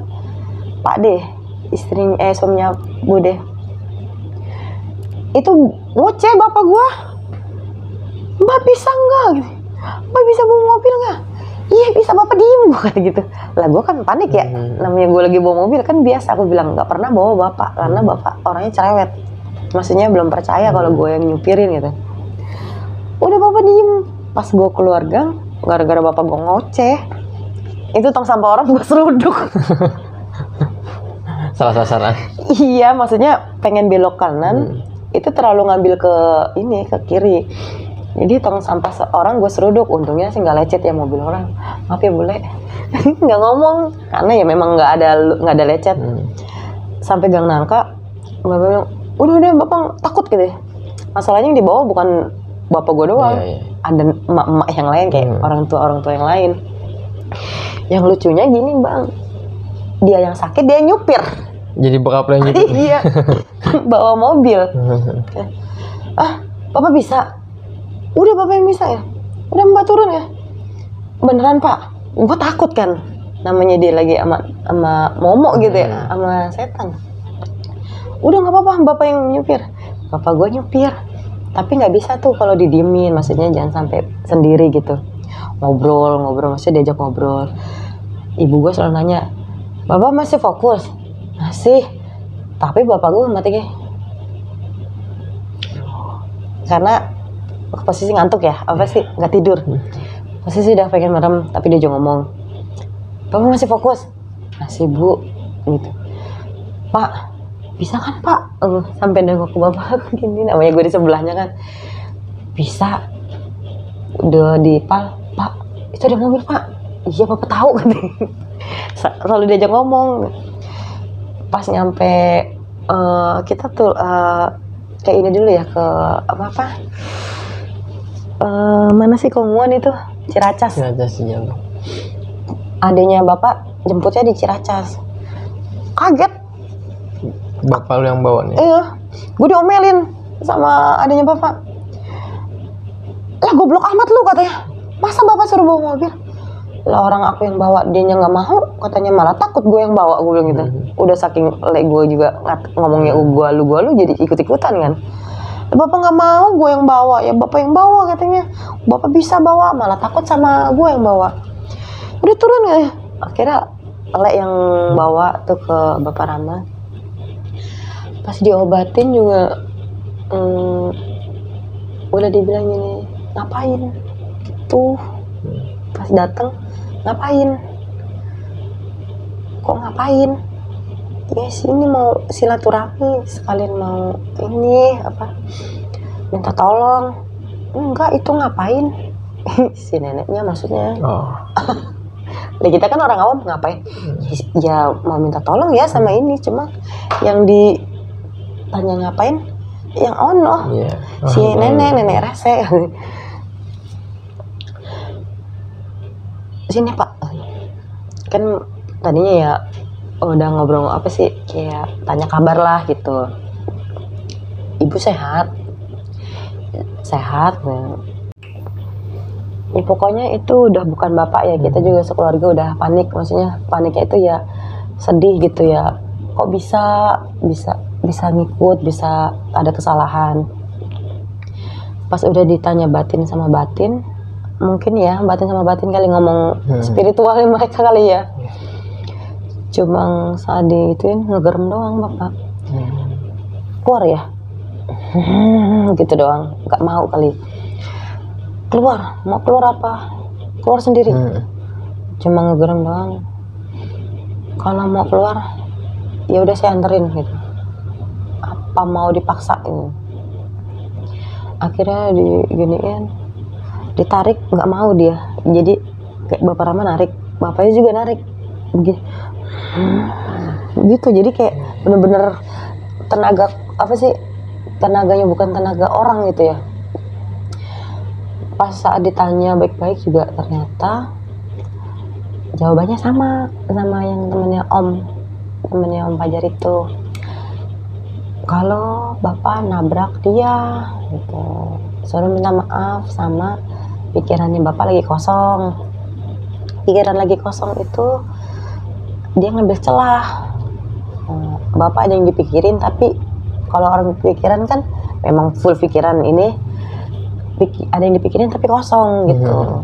Pak De, istrinya suaminya Bu De. itu ngoceh bapak gua, Mbak bisa nggak gitu, Mbak bisa bawa mobil nggak? Iya bisa, bapak diem, gua kata gitu. Lah gua kan panik ya, namanya gua lagi bawa mobil kan biasa, aku bilang nggak pernah bawa bapak karena bapak orangnya cerewet, maksudnya belum percaya kalau gua yang nyupirin gitu. Udah bapak diem, pas gua keluar gang gara-gara bapak gua ngoceh, itu tong sampah orang gua seruduk. Salah sasaran. Iya, maksudnya pengen belok kanan, itu terlalu ngambil ke ini, ke kiri. Jadi tong sampah orang gue seruduk, untungnya sih nggak lecet ya mobil orang. Maaf ya bule, nggak ngomong karena ya memang nggak ada lecet. Sampai gang nangka, bapak bilang, udah bapak takut gitu ya. Masalahnya yang dibawa bukan bapak gue doang, ada emak-emak yang lain kayak orang tua yang lain. Yang lucunya gini bang, dia yang sakit dia yang nyupir. Jadi bokap lo yang nyupir. Iya, bawa mobil. Bapak bisa? Udah bapak yang bisa ya? Udah mbak turun ya? Beneran pak? Gue takut kan, namanya dia lagi sama momok gitu ya, sama setan. Udah nggak apa-apa, bapak yang nyupir. Bapak gue nyupir, tapi nggak bisa tuh kalau didiemin, maksudnya jangan sampai sendiri gitu. Ngobrol, maksudnya diajak ngobrol. Ibu gue selalu nanya, bapak masih fokus? Masih, tapi bapak gue mati kayak karena posisi ngantuk ya, apa sih nggak tidur, posisi udah pengen merem, tapi dia juga ngomong, bapak masih fokus? Masih bu, gitu. Pak, bisa kan pak? Sampai nengok ke bapak gini, namanya gue di sebelahnya kan, bisa. Udah di pak, itu ada mobil pak. Iya bapak tahu kan. Selalu diajak ngomong. Pas nyampe kita tuh kayak ini dulu ya, ke apa mana sih Komuan itu, Ciracas. Iya bang. Adanya bapak jemputnya di Ciracas. Kaget. Bapak lu yang bawa nih? Iya, gue diomelin sama adanya bapak. Lah goblok amat lu katanya, masa bapak suruh bawa mobil? Lah orang aku yang bawa, dianya nggak mau, katanya malah takut gue yang bawa, gue bilang gitu. Udah saking gue juga ngomongnya gua lu jadi ikut-ikutan kan. Bapak nggak mau gue yang bawa, ya bapak yang bawa katanya. Bapak bisa bawa, malah takut sama gue yang bawa. Udah turun ya. Akhirnya yang bawa tuh ke Bapak Rama. Pas diobatin juga udah dibilang gini, ngapain gitu. Pas datang, ngapain? Kok ngapain? Ya sini mau silaturahmi, sekalian mau ini apa? Minta tolong. Enggak, itu ngapain? Si neneknya maksudnya. Oh. Nah, kita kan orang awam ngapain? Ya mau minta tolong ya sama ini, cuma yang ditanya ngapain? Yang ono. Yeah. Si nenek rese. Sini pak, kan tadinya ya udah ngobrol apa sih, kayak tanya kabar lah gitu. Ibu sehat ya, pokoknya itu udah bukan bapak ya, kita juga sekeluarga udah panik, maksudnya paniknya itu ya sedih gitu ya, kok bisa ngikut, bisa ada kesalahan. Pas udah ditanya batin sama batin, mungkin ya batin sama batin kali ngomong spiritualnya mereka kali ya. Cuma saat diituin ngegerem doang bapak. Keluar ya? Gitu doang, nggak mau kali. Keluar, mau keluar apa? Keluar sendiri. Cuma ngegerem doang. Kalau mau keluar, ya udah saya anterin gitu. Apa mau dipaksain? Akhirnya diginiin, ditarik, nggak mau dia. Jadi kayak Bapak Rama narik, bapaknya juga narik. Gitu, jadi kayak bener-bener tenaga apa sih, tenaganya bukan tenaga orang gitu ya. Pas saat ditanya baik-baik juga ternyata jawabannya sama yang temennya Om Fajar itu. Kalau bapak nabrak dia gitu, suruh minta maaf, sama pikirannya bapak lagi kosong. Pikiran lagi kosong itu dia ngambil celah. Bapak ada yang dipikirin, tapi kalau orang pikiran kan memang full pikiran ini, ada yang dipikirin tapi kosong gitu.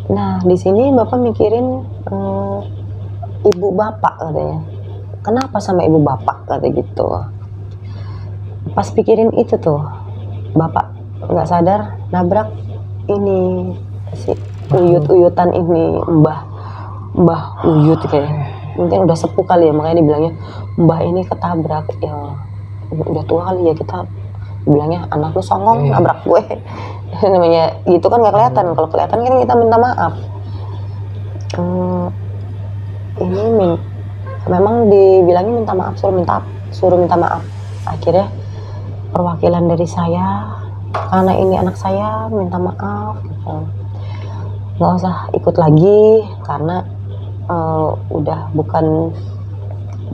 Nah di sini bapak mikirin ibu bapak katanya, kenapa sama ibu bapak kata gitu. Pas pikirin itu tuh bapak nggak sadar nabrak ini si uyut-uyutan ini, mbah uyut kayak mungkin udah sepuh kali ya, makanya dibilangnya mbah ini ketabrak ya, udah tua kali ya, kita bilangnya anak lu songong nabrak gue namanya gitu kan nggak kelihatan. Kalau kelihatan kan kita minta maaf. Ini memang dibilangnya minta maaf, suruh minta maaf. Akhirnya perwakilan dari saya, karena ini anak saya, minta maaf gitu. Nggak usah ikut lagi karena udah bukan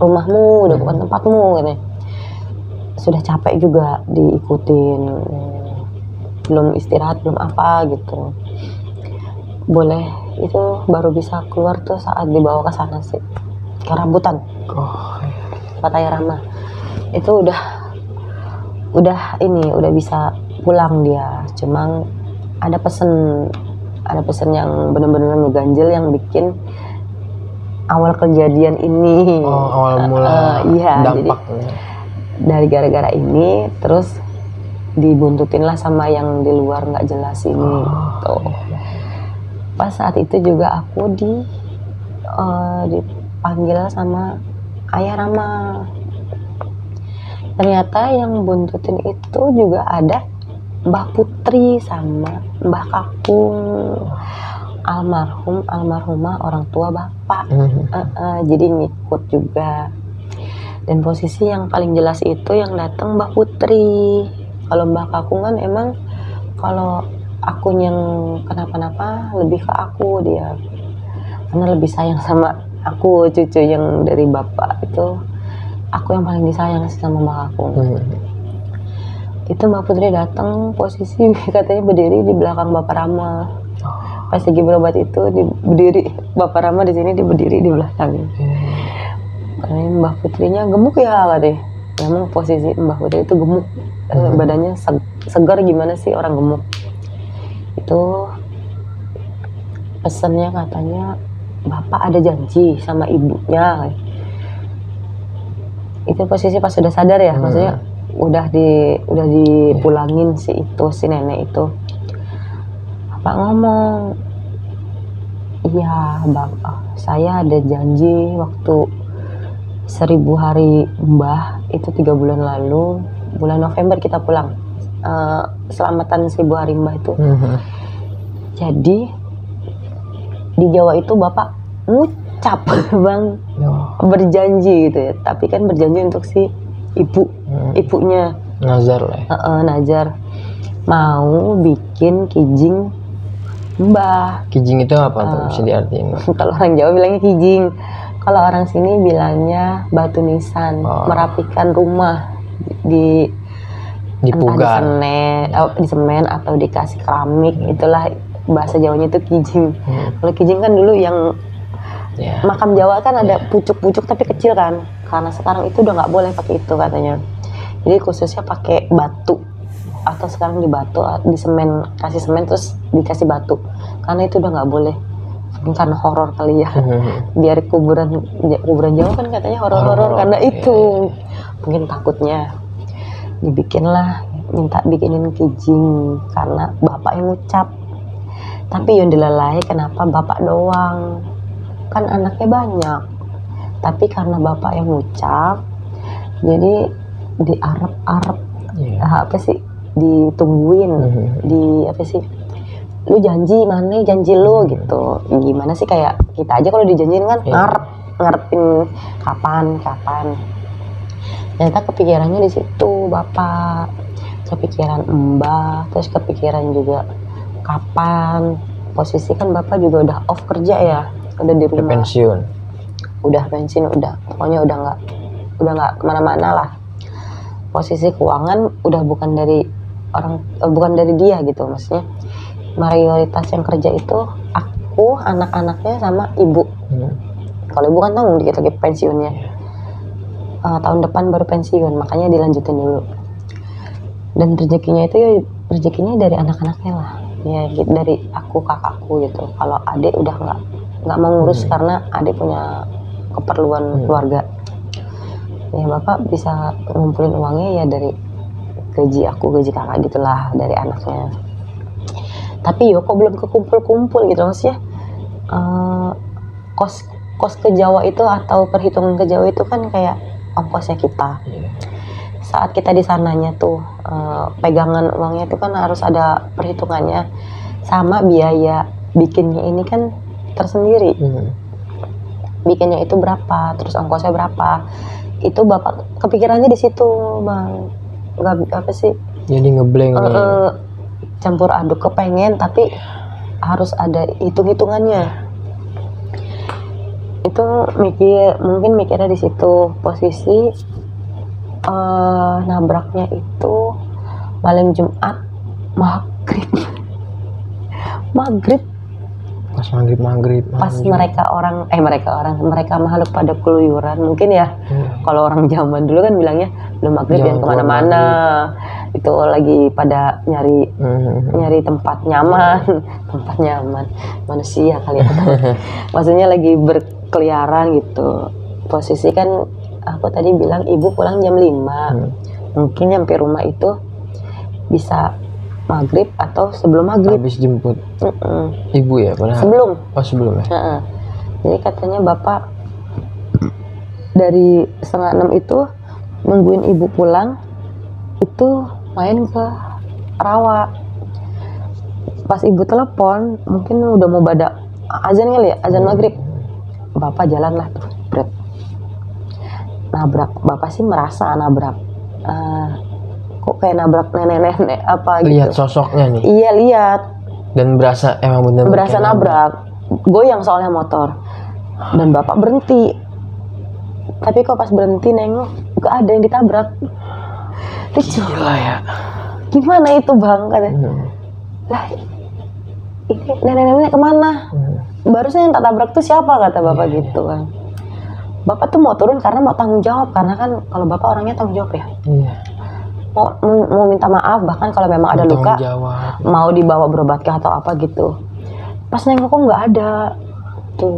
rumahmu, udah bukan tempatmu gitu. Sudah capek juga diikutin, belum istirahat, belum apa gitu. Boleh itu baru bisa keluar tuh saat dibawa ke sana sih, ke rambutan. Kata Ayah Rama itu udah bisa pulang dia. Cuma ada pesen yang benar-benar ngeganjel yang bikin awal kejadian ini. Awal mula iya, dampaknya. Jadi dari gara-gara ini terus dibuntutin lah sama yang di luar nggak jelas ini gitu. Pas saat itu juga aku dipanggil sama Ayah Rama. Ternyata yang buntutin itu juga ada Mbah Putri sama Mbah Kakung, almarhumah orang tua bapak. Jadi ngikut juga. Dan posisi yang paling jelas itu yang datang Mbah Putri. Kalau Mbah Kakung kan emang kalau aku yang kenapa-napa lebih ke aku dia, karena lebih sayang sama aku, cucu yang dari bapak itu aku yang paling disayang sama Mbah Kakung. Itu Mbak Putri datang posisi katanya berdiri di belakang Bapak Rama. Pas lagi berobat itu berdiri, Bapak Rama di sini, dia berdiri di belakang. Karena Mbak Putrinya gemuk ya katanya. Memang posisi Mbak Putri itu gemuk, badannya segar gimana sih orang gemuk. Itu pesannya katanya Bapak ada janji sama ibunya. Itu posisi pas sudah sadar ya, maksudnya udah dipulangin si nenek itu. Bapak ngomong, iya Bapak, saya ada janji waktu 1000 hari Mbah itu 3 bulan lalu, bulan November kita pulang, selamatan 1000 hari Mbah itu. Jadi di Jawa itu Bapak ngucap bang, berjanji gitu ya, tapi kan berjanji untuk si ibunya nazar lah ya. Nazar mau bikin kijing Mbah. Kijing itu apa tuh, bisa diartiin? Kalau orang Jawa bilangnya kijing, kalau orang sini bilangnya batu nisan. Merapikan rumah di pugar, di semen atau dikasih keramik. Itulah bahasa Jawanya itu kijing. Kalau kijing kan dulu yang makam Jawa kan ada pucuk-pucuk tapi kecil kan, karena sekarang itu udah nggak boleh pakai itu katanya. Jadi khususnya pakai batu, atau sekarang di batu, di semen, kasih semen terus dikasih batu, karena itu udah nggak boleh. Mungkin karena horor kali ya. Biar kuburan Jawa kan katanya horor karena itu. Mungkin takutnya dibikinlah, minta bikinin kijing karena bapak yang ngucap. Tapi yang dilalai kenapa bapak doang? Kan anaknya banyak, tapi karena bapak yang ngucap, jadi diarep-arep, apa sih, ditungguin, di apa sih, lu janji mana janji lu gitu. Gimana sih, kayak kita aja kalau dijanjiin kan ngarepin kapan. Ternyata kepikirannya di situ bapak, kepikiran Mbah, terus kepikiran juga kapan. Posisi kan bapak juga udah off kerja ya, udah di rumah, udah pensiun, pokoknya udah nggak kemana-mana lah. Posisi keuangan udah bukan dari dia gitu, maksudnya mayoritas yang kerja itu aku, anak-anaknya sama ibu. Kalau ibu kan tanggung dikit lagi pensiunnya, tahun depan baru pensiun, makanya dilanjutin dulu. Dan rezekinya itu ya rezekinya dari anak-anaknya lah, ya gitu, dari aku kakakku gitu. Kalau adik udah nggak mau ngurus karena adik punya keperluan keluarga. Ya bapak bisa ngumpulin uangnya ya dari gaji aku, gaji kakak gitulah, dari anaknya. Tapi yo kok belum kekumpul-kumpul gitu maksudnya. Kos ke Jawa itu atau perhitungan ke Jawa itu kan kayak ongkosnya kita. Saat kita di sananya tuh pegangan uangnya itu kan harus ada perhitungannya, sama biaya bikinnya ini kan tersendiri. Bikinnya itu berapa, terus ongkosnya berapa. Itu bapak kepikirannya di situ bang, nggak apa sih? Jadi ngeblank nih. Campur aduk, kepengen tapi harus ada hitung-hitungannya. Itu mungkin mikirnya di situ. Posisi nabraknya itu malam Jumat maghrib Pas maghrib. pas mereka makhluk pada keluyuran mungkin ya. Kalau orang zaman dulu kan bilangnya belum maghrib jangan kemana-mana, itu lagi pada nyari tempat nyaman. Tempat nyaman manusia kali ya. Maksudnya lagi berkeliaran gitu. Posisi kan aku tadi bilang ibu pulang jam 5. Mungkin nyampe rumah itu bisa maghrib atau sebelum maghrib. Habis jemput ibu ya padahal. Sebelum ya. Jadi katanya bapak dari 5:30 itu nungguin ibu pulang, itu main ke rawa. Pas ibu telepon mungkin udah mau azan kali ya, azan maghrib. Bapak jalan lah tuh, nabrak. Bapak sih merasa nabrak. Kok kayak nabrak nenek-nenek apa gitu. Lihat sosoknya nih. Iya lihat. Dan emang bener Berasa nabrak. Goyang soalnya motor. Dan bapak berhenti. Tapi kok pas berhenti nengok gak ada yang ditabrak. Lucu. Gila ya. Gimana itu bang katanya. Lah ini nenek-nenek kemana? Barusan yang tak tabrak tuh siapa kata bapak gitu kan. Bapak tuh mau turun karena mau tanggung jawab, karena kan kalau bapak orangnya tanggung jawab ya. Iya. Mau minta maaf, bahkan kalau memang ada luka mau dibawa berobat ke atau apa gitu. Pas nengok kok nggak ada tuh.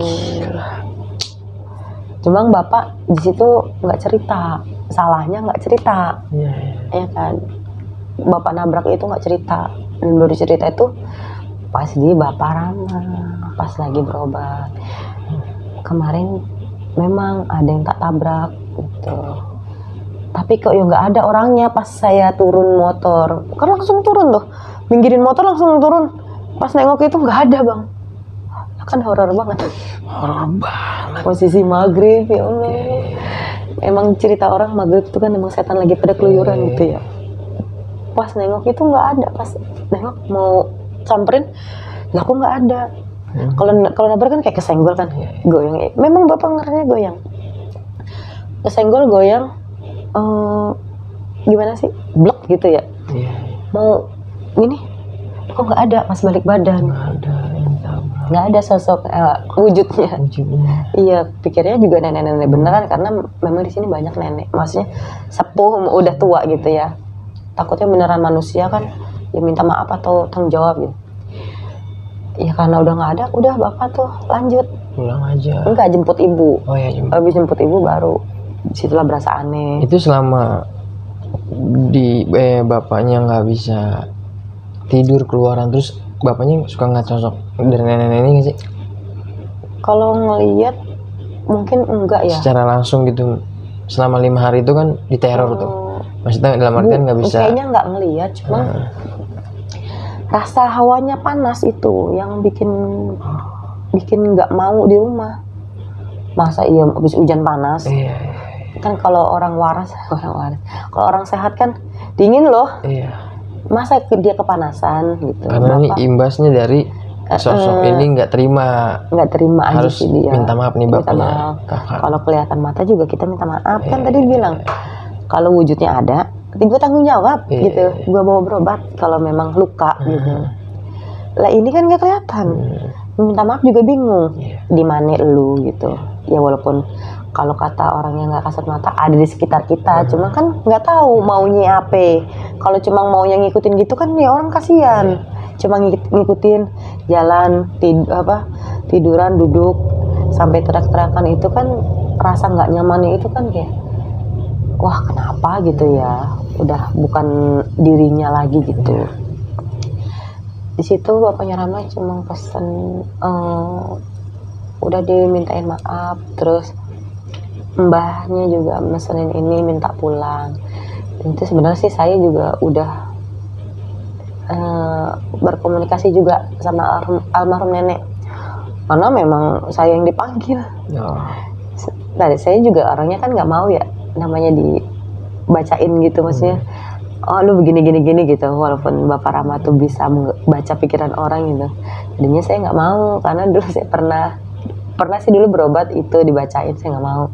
Cuma bapak di situ nggak cerita, salahnya nggak cerita. Ya kan, bapak nabrak itu nggak cerita, dan baru cerita itu pas bapak ramah, pas lagi berobat. Kemarin memang ada yang tak tabrak gitu. Tapi kok ya nggak ada orangnya pas saya turun motor. Kan langsung turun tuh. Minggirin motor langsung turun. Pas nengok itu nggak ada bang. Kan horor banget. Posisi maghrib ya Allah. Emang cerita orang maghrib itu kan emang setan lagi pada keluyuran gitu ya. Pas nengok itu nggak ada. Pas nengok mau samperin, lah kok nggak ada. Kalau nabrak kan kayak kesenggol kan, goyang. Memang bapak ngernya goyang. Kesenggol goyang. Gimana sih, blok gitu ya. Mau gini kok nggak ada pas balik badan, nggak ada sosok wujudnya. Iya, pikirnya juga nenek-nenek beneran, karena memang di sini banyak nenek, maksudnya sepuh udah tua gitu ya. Takutnya beneran manusia kan, ya minta maaf atau tanggung jawab gitu. Ya karena udah nggak ada, udah bapak tuh lanjut pulang aja. Enggak, jemput ibu. Oh ya, habis jemput ibu baru disitulah berasa aneh. Itu selama bapaknya nggak bisa tidur keluaran, terus bapaknya suka nggak sosok dari nenek-nenek nggak sih? Kalau ngelihat mungkin enggak ya. Secara langsung gitu, selama 5 hari itu kan diteror tuh. Maksudnya dalam artian nggak bisa. Kayaknya nggak ngelihat, cuma rasa hawanya panas itu yang bikin nggak mau di rumah. Masa iya habis hujan panas? Kan kalau orang waras, kalau orang sehat kan dingin loh. Masa dia kepanasan gitu. Karena ini imbasnya dari sosok ini nggak terima aja sih dia. Minta maaf nih bapaknya. Kalau kelihatan mata juga kita minta maaf. Kan tadi bilang kalau wujudnya ada, gue tanggung jawab gitu. Gue bawa berobat kalau memang luka gitu. Lah ini kan nggak kelihatan. Minta maaf juga bingung. Di mana lu gitu. Ya walaupun kalau kata orang yang nggak kasat mata ada di sekitar kita, cuma kan nggak tahu maunya apa. Kalau cuma maunya ngikutin gitu kan ya orang kasihan, cuma ngikutin jalan tiduran duduk sampai teriak-teriakan, itu kan rasa nggak nyamannya itu kan kayak wah kenapa gitu ya, udah bukan dirinya lagi gitu. Di situ bapaknya Rama cuma pesen udah dimintain maaf, terus mbahnya juga mesenin ini minta pulang. Itu sebenarnya sih saya juga udah berkomunikasi juga sama almarhum nenek, karena memang saya yang dipanggil. Nah, saya juga orangnya kan nggak mau ya namanya dibacain gitu, maksudnya oh lu begini gitu, walaupun Bapak Rama tuh bisa baca pikiran orang gitu. Jadinya saya nggak mau, karena dulu saya pernah sih dulu berobat itu dibacain, saya nggak mau.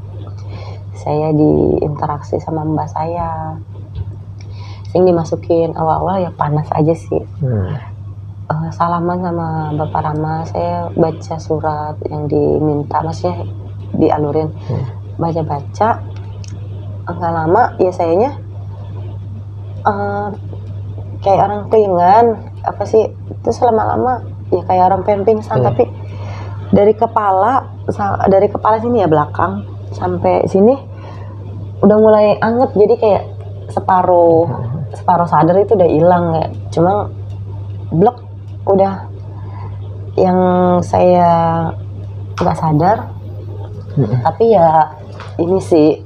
Saya diinteraksi sama mbak saya, sing dimasukin awal-awal ya panas aja sih. Salaman sama Bapak Rama, saya baca surat yang diminta, maksudnya dialurin, baca-baca. Nggak lama ya sayanya kayak orang keingan apa sih, terus lama-lama ya kayak orang pengen pingsan. Tapi dari kepala sini ya belakang sampai sini udah mulai anget, jadi kayak separuh sadar itu udah hilang, kayak cuma blok udah yang saya nggak sadar. Tapi ya ini sih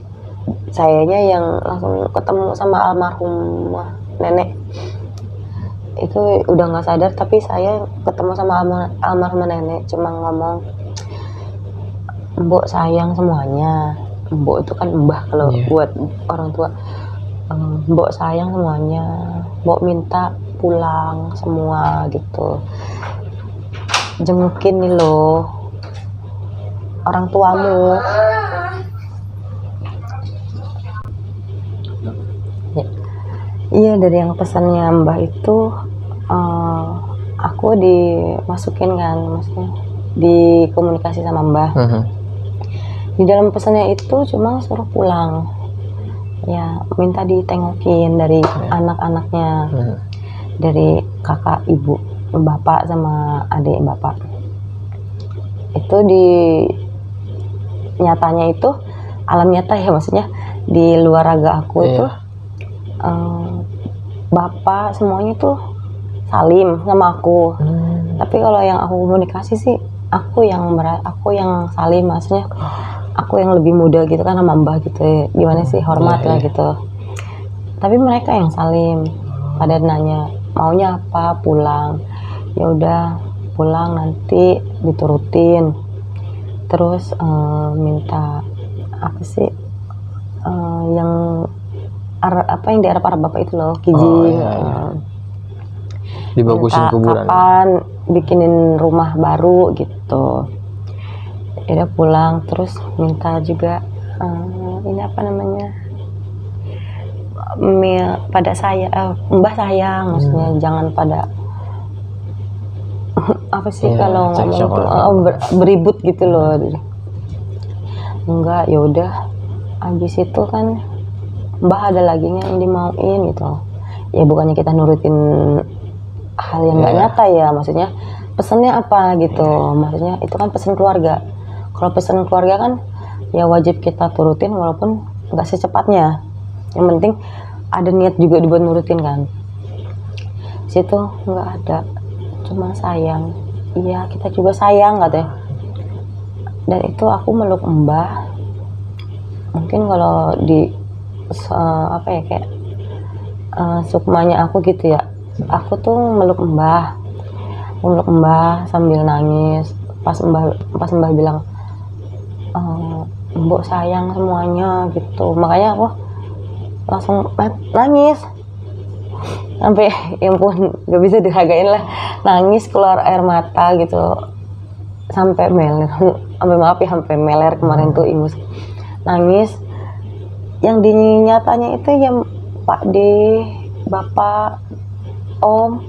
sayanya yang langsung ketemu sama almarhum nenek itu udah nggak sadar, tapi saya ketemu sama almarhum nenek cuma ngomong mbok sayang semuanya. Mbok itu kan mbah kalau buat orang tua. Mbok sayang semuanya, mbok minta pulang semua gitu, jengukin nih loh orang tuamu. Iya, dari yang pesannya mbah itu aku dimasukin kan, maksudnya dikomunikasi sama mbah. Di dalam pesannya itu cuma suruh pulang, ya minta ditengokin dari anak-anaknya, dari kakak, ibu, bapak sama adik bapak. Itu di nyatanya itu alam nyata ya, maksudnya di luar raga aku itu bapak semuanya tuh salim sama aku. Tapi kalau yang aku komunikasi sih aku yang salim, maksudnya aku yang lebih muda gitu kan sama mbah gitu ya. Gimana sih, hormat lah gitu. Tapi mereka yang salim, pada nanya maunya apa, pulang. Ya udah pulang, nanti diturutin. Terus minta apa sih yang yang diarap bapak itu loh, kijing. Dibagusin kuburan. Kapan bikinin rumah baru gitu. Ya udah pulang, terus minta juga ini apa namanya, pada saya mbah sayang, maksudnya jangan pada apa sih kalau ngomong beribut gitu loh. Enggak, ya udah habis itu kan mbah ada lagi yang dimauin gitu. Ya bukannya kita nurutin hal yang nggak nyata ya, maksudnya pesannya apa gitu. Maksudnya itu kan pesan keluarga. Kalau pesan keluarga kan ya wajib kita turutin walaupun nggak secepatnya. Yang penting ada niat juga dibuat nurutin kan. Situ nggak ada, cuma sayang. Iya, kita juga sayang katanya. Dan itu aku meluk mbah. Mungkin kalau di kayak sukmanya aku gitu ya. Aku tuh meluk mbah sambil nangis. Pas mbah bilang mbok sayang semuanya gitu, makanya aku langsung nangis sampai ya ampun gak bisa dihargain lah, nangis keluar air mata gitu sampai meler, sampai meler kemarin tuh ingus nangis. Yang di nyatanya itu yang Pak D, Bapak, Om,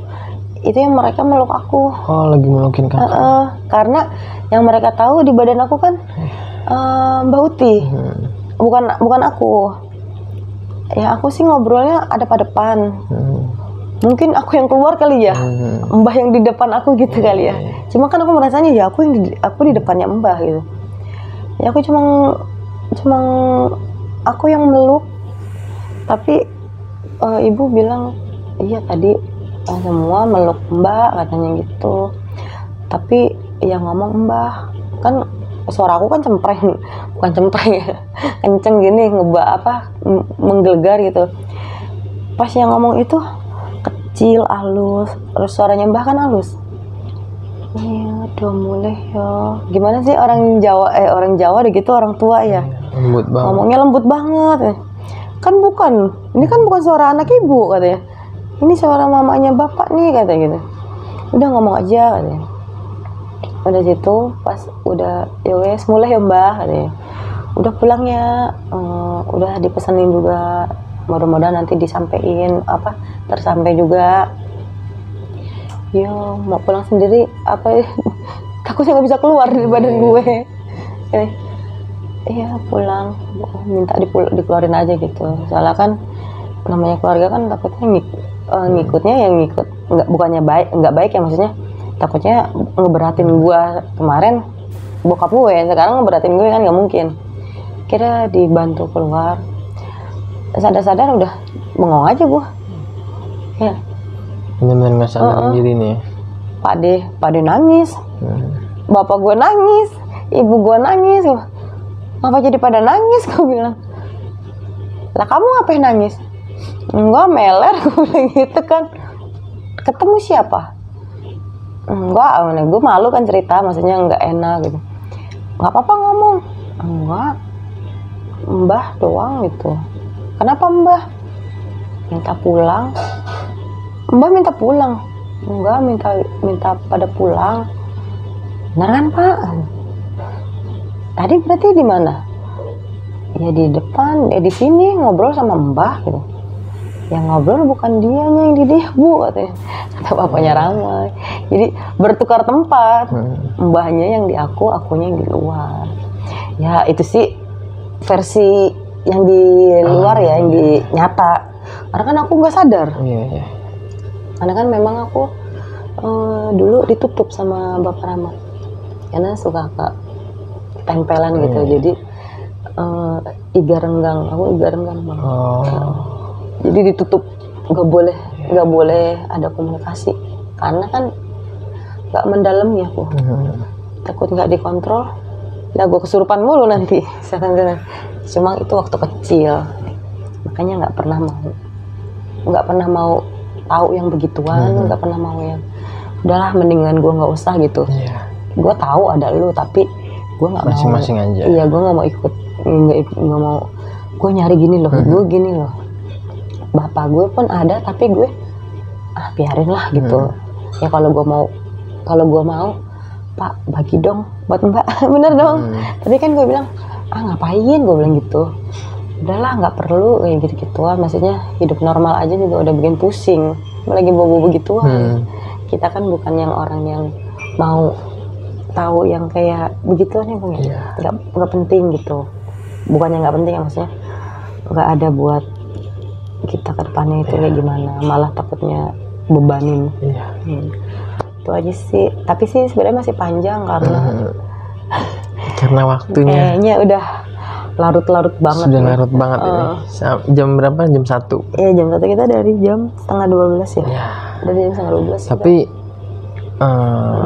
itu yang mereka meluk aku. Oh, lagi melukin kakak. Karena yang mereka tahu di badan aku kan Mbak Uti. Bukan aku. Ya aku sih ngobrolnya ada pada depan. Mungkin aku yang keluar kali ya. Mbah yang di depan aku gitu kali ya. Cuma kan aku merasanya ya aku di depannya Mbah gitu. Ya aku cuma aku yang meluk. Tapi ibu bilang iya tadi semua meluk Mbak katanya gitu. Tapi yang ngomong Mbah kan suara aku kan bukan cempreng ya, kenceng gini menggelegar gitu. Pas yang ngomong itu kecil, halus, terus suaranya Mbah kan halus. Iya, udah mulai ya. Gimana sih orang Jawa gitu orang tua ya. Lembut banget. Ngomongnya lembut banget. Kan ini kan bukan suara anak ibu katanya. Ini suara mamanya bapak nih katanya gitu. Udah ngomong aja katanya. Udah situ pas udah ya wes mulai ya Mbah katanya. Udah pulang ya, udah dipesanin juga, mudah-mudahan nanti disampein tersampai juga. Yo mau pulang sendiri takutnya nggak bisa keluar dari badan gue. Iya pulang, minta dikeluarin aja gitu. Soalnya kan namanya keluarga kan takutnya ngikutnya yang ngikut nggak baik ya, maksudnya takutnya ngeberatin gua. Kemarin bokap gue, sekarang ngeberatin gue kan nggak mungkin. Kira dibantu keluar, sadar-sadar udah bengong aja gua. Ya Bener-bener nggak sadar diri nih. Pade nangis, bapak gue nangis, ibu gue nangis. Ngapa jadi pada nangis? Gue bilang, lah kamu ngapain nangis? Enggak, meler. Gue bilang gitu kan. Ketemu siapa? Enggak, gue malu kan cerita, maksudnya nggak enak gitu. Nggak apa-apa ngomong. Enggak, Mbah doang gitu. Kenapa Mbah? Minta pulang. Mbah minta pulang. Enggak, minta pada pulang. Benar kan Pak? Tadi berarti di mana? Ya di depan, di sini ngobrol sama Mbah gitu. Yang ngobrol bukan dianya, yang di dia Bu katanya. Kata bapaknya Ramai. Jadi bertukar tempat. Mbahnya yang di akunya yang di luar. Ya itu sih versi yang di luar ya, yang di nyata. Karena kan aku nggak sadar. Iya. Karena kan memang aku dulu ditutup sama Bapak Rama. Karena suka tempelan gitu. Jadi iga renggang banget. Jadi ditutup, nggak boleh ada komunikasi. Karena kan nggak mendalam ya aku. Takut nggak dikontrol. Lah gue kesurupan mulu nanti. Cuma itu waktu kecil. Makanya nggak pernah mau tahu yang begituan, nggak pernah mau yang udahlah mendingan gue nggak usah gitu. Gue tahu ada lu tapi gue nggak mau. Masing-masing aja. Iya, gue nggak mau ikut, nggak mau. Gue nyari gini loh, gue gini loh. Bapak gue pun ada tapi gue biarin lah gitu. Ya kalau gue mau Pak bagi dong buat Mbak. Bener dong. Tapi kan gue bilang ngapain, gue bilang gitu. Udahlah nggak perlu kayak gitu-gituan. Maksudnya hidup normal aja juga udah bikin pusing. Lagi bobo begituan. Kita kan bukan yang orang yang mau tahu yang kayak begituan ya Bang ya. Nggak penting gitu. Bukannya nggak penting ya, maksudnya nggak ada buat kita ke depannya itu kayak gimana. Malah takutnya bebanin. Itu aja sih. Tapi sih sebenarnya masih panjang karena waktunya kayaknya udah larut-larut banget. Sudah larut banget ini. Jam berapa? Jam 1? Iya, jam 1 kita dari jam 11:30 ya. Dari jam 11:30. Tapi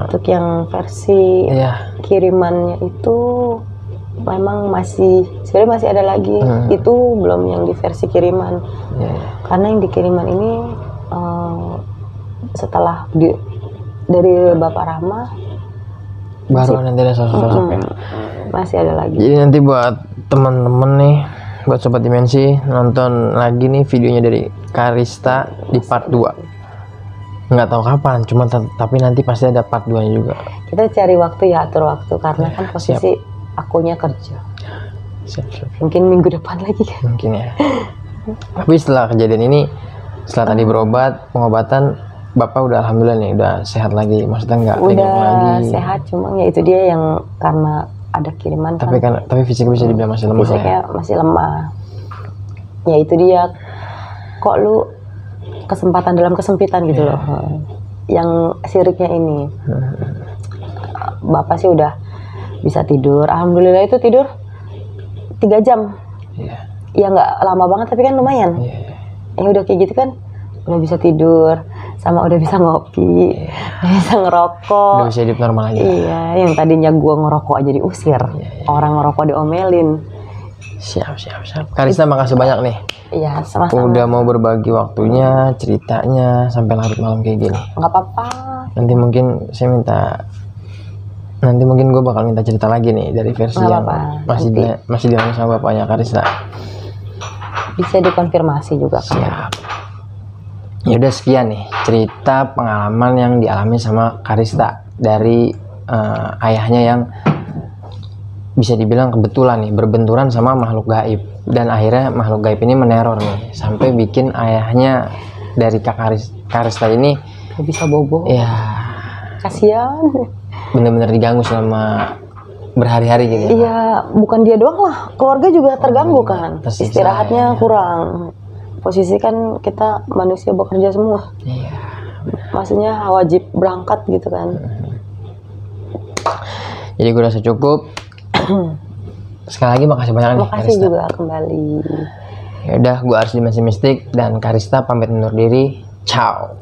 untuk yang versi kirimannya itu memang sebenarnya masih ada lagi. Itu belum yang di versi kiriman. Karena yang di kiriman ini setelah dari Bapak Rama baru nanti ada sosok-sosok ya. Masih ada lagi. Jadi nanti buat teman-teman nih, buat Sobat Dimensi, nonton lagi nih videonya dari Karista di part 2. Nggak tahu kapan, cuma tapi nanti pasti ada part 2 nya juga. Kita cari waktu ya, atur waktu, karena kan posisi akunya kerja. Siap. Mungkin minggu depan lagi kan. Mungkin ya. Tapi setelah kejadian ini, setelah tadi berobat, pengobatan, Bapak udah alhamdulillah nih, udah sehat lagi. Maksudnya nggak udah lagi. Sehat, cuma ya itu dia yang karena ada kiriman kan. Tapi fisik bisa dibilang masih lemah Fisiknya ya. masih lemah. Ya itu dia. Kok lu kesempatan dalam kesempitan gitu loh. Yang siriknya ini. Bapak sih udah bisa tidur. Alhamdulillah itu tidur 3 jam. Iya. Ya nggak lama banget tapi kan lumayan. Ya udah kayak gitu kan. Udah bisa tidur, sama udah bisa ngopi, bisa ngerokok. Udah bisa hidup normal lagi. Iya, yang tadinya gua ngerokok aja diusir, orang ngerokok diomelin. Siap. Karista makasih banyak nih. Iya, sama-sama. Udah mau berbagi waktunya, ceritanya sampai larut malam kayak gini. Nggak apa-apa. Nanti mungkin gue bakal minta cerita lagi nih dari versi Nggak yang apa-apa, masih dialami sama bapaknya Karista. Bisa dikonfirmasi juga kan. Siap. Ya udah sekian nih cerita pengalaman yang dialami sama Karista dari ayahnya yang bisa dibilang kebetulan nih berbenturan sama makhluk gaib, dan akhirnya makhluk gaib ini meneror nih sampai bikin ayahnya dari Karista ini Nggak bisa bobo. ya Kasian. bener-bener diganggu selama berhari-hari gitu. Iya, bukan dia doang lah, keluarga juga terganggu kan. Tersiksa, Istirahatnya ya. kurang. Posisi kan kita manusia bekerja semua. Iya. Maksudnya wajib berangkat gitu kan. Jadi gue rasa cukup. Sekali lagi makasih banyak nih Makasih Karista. juga kembali. Ya udah, gue Aris Dimensi Mistik dan Karista pamit undur diri. Ciao.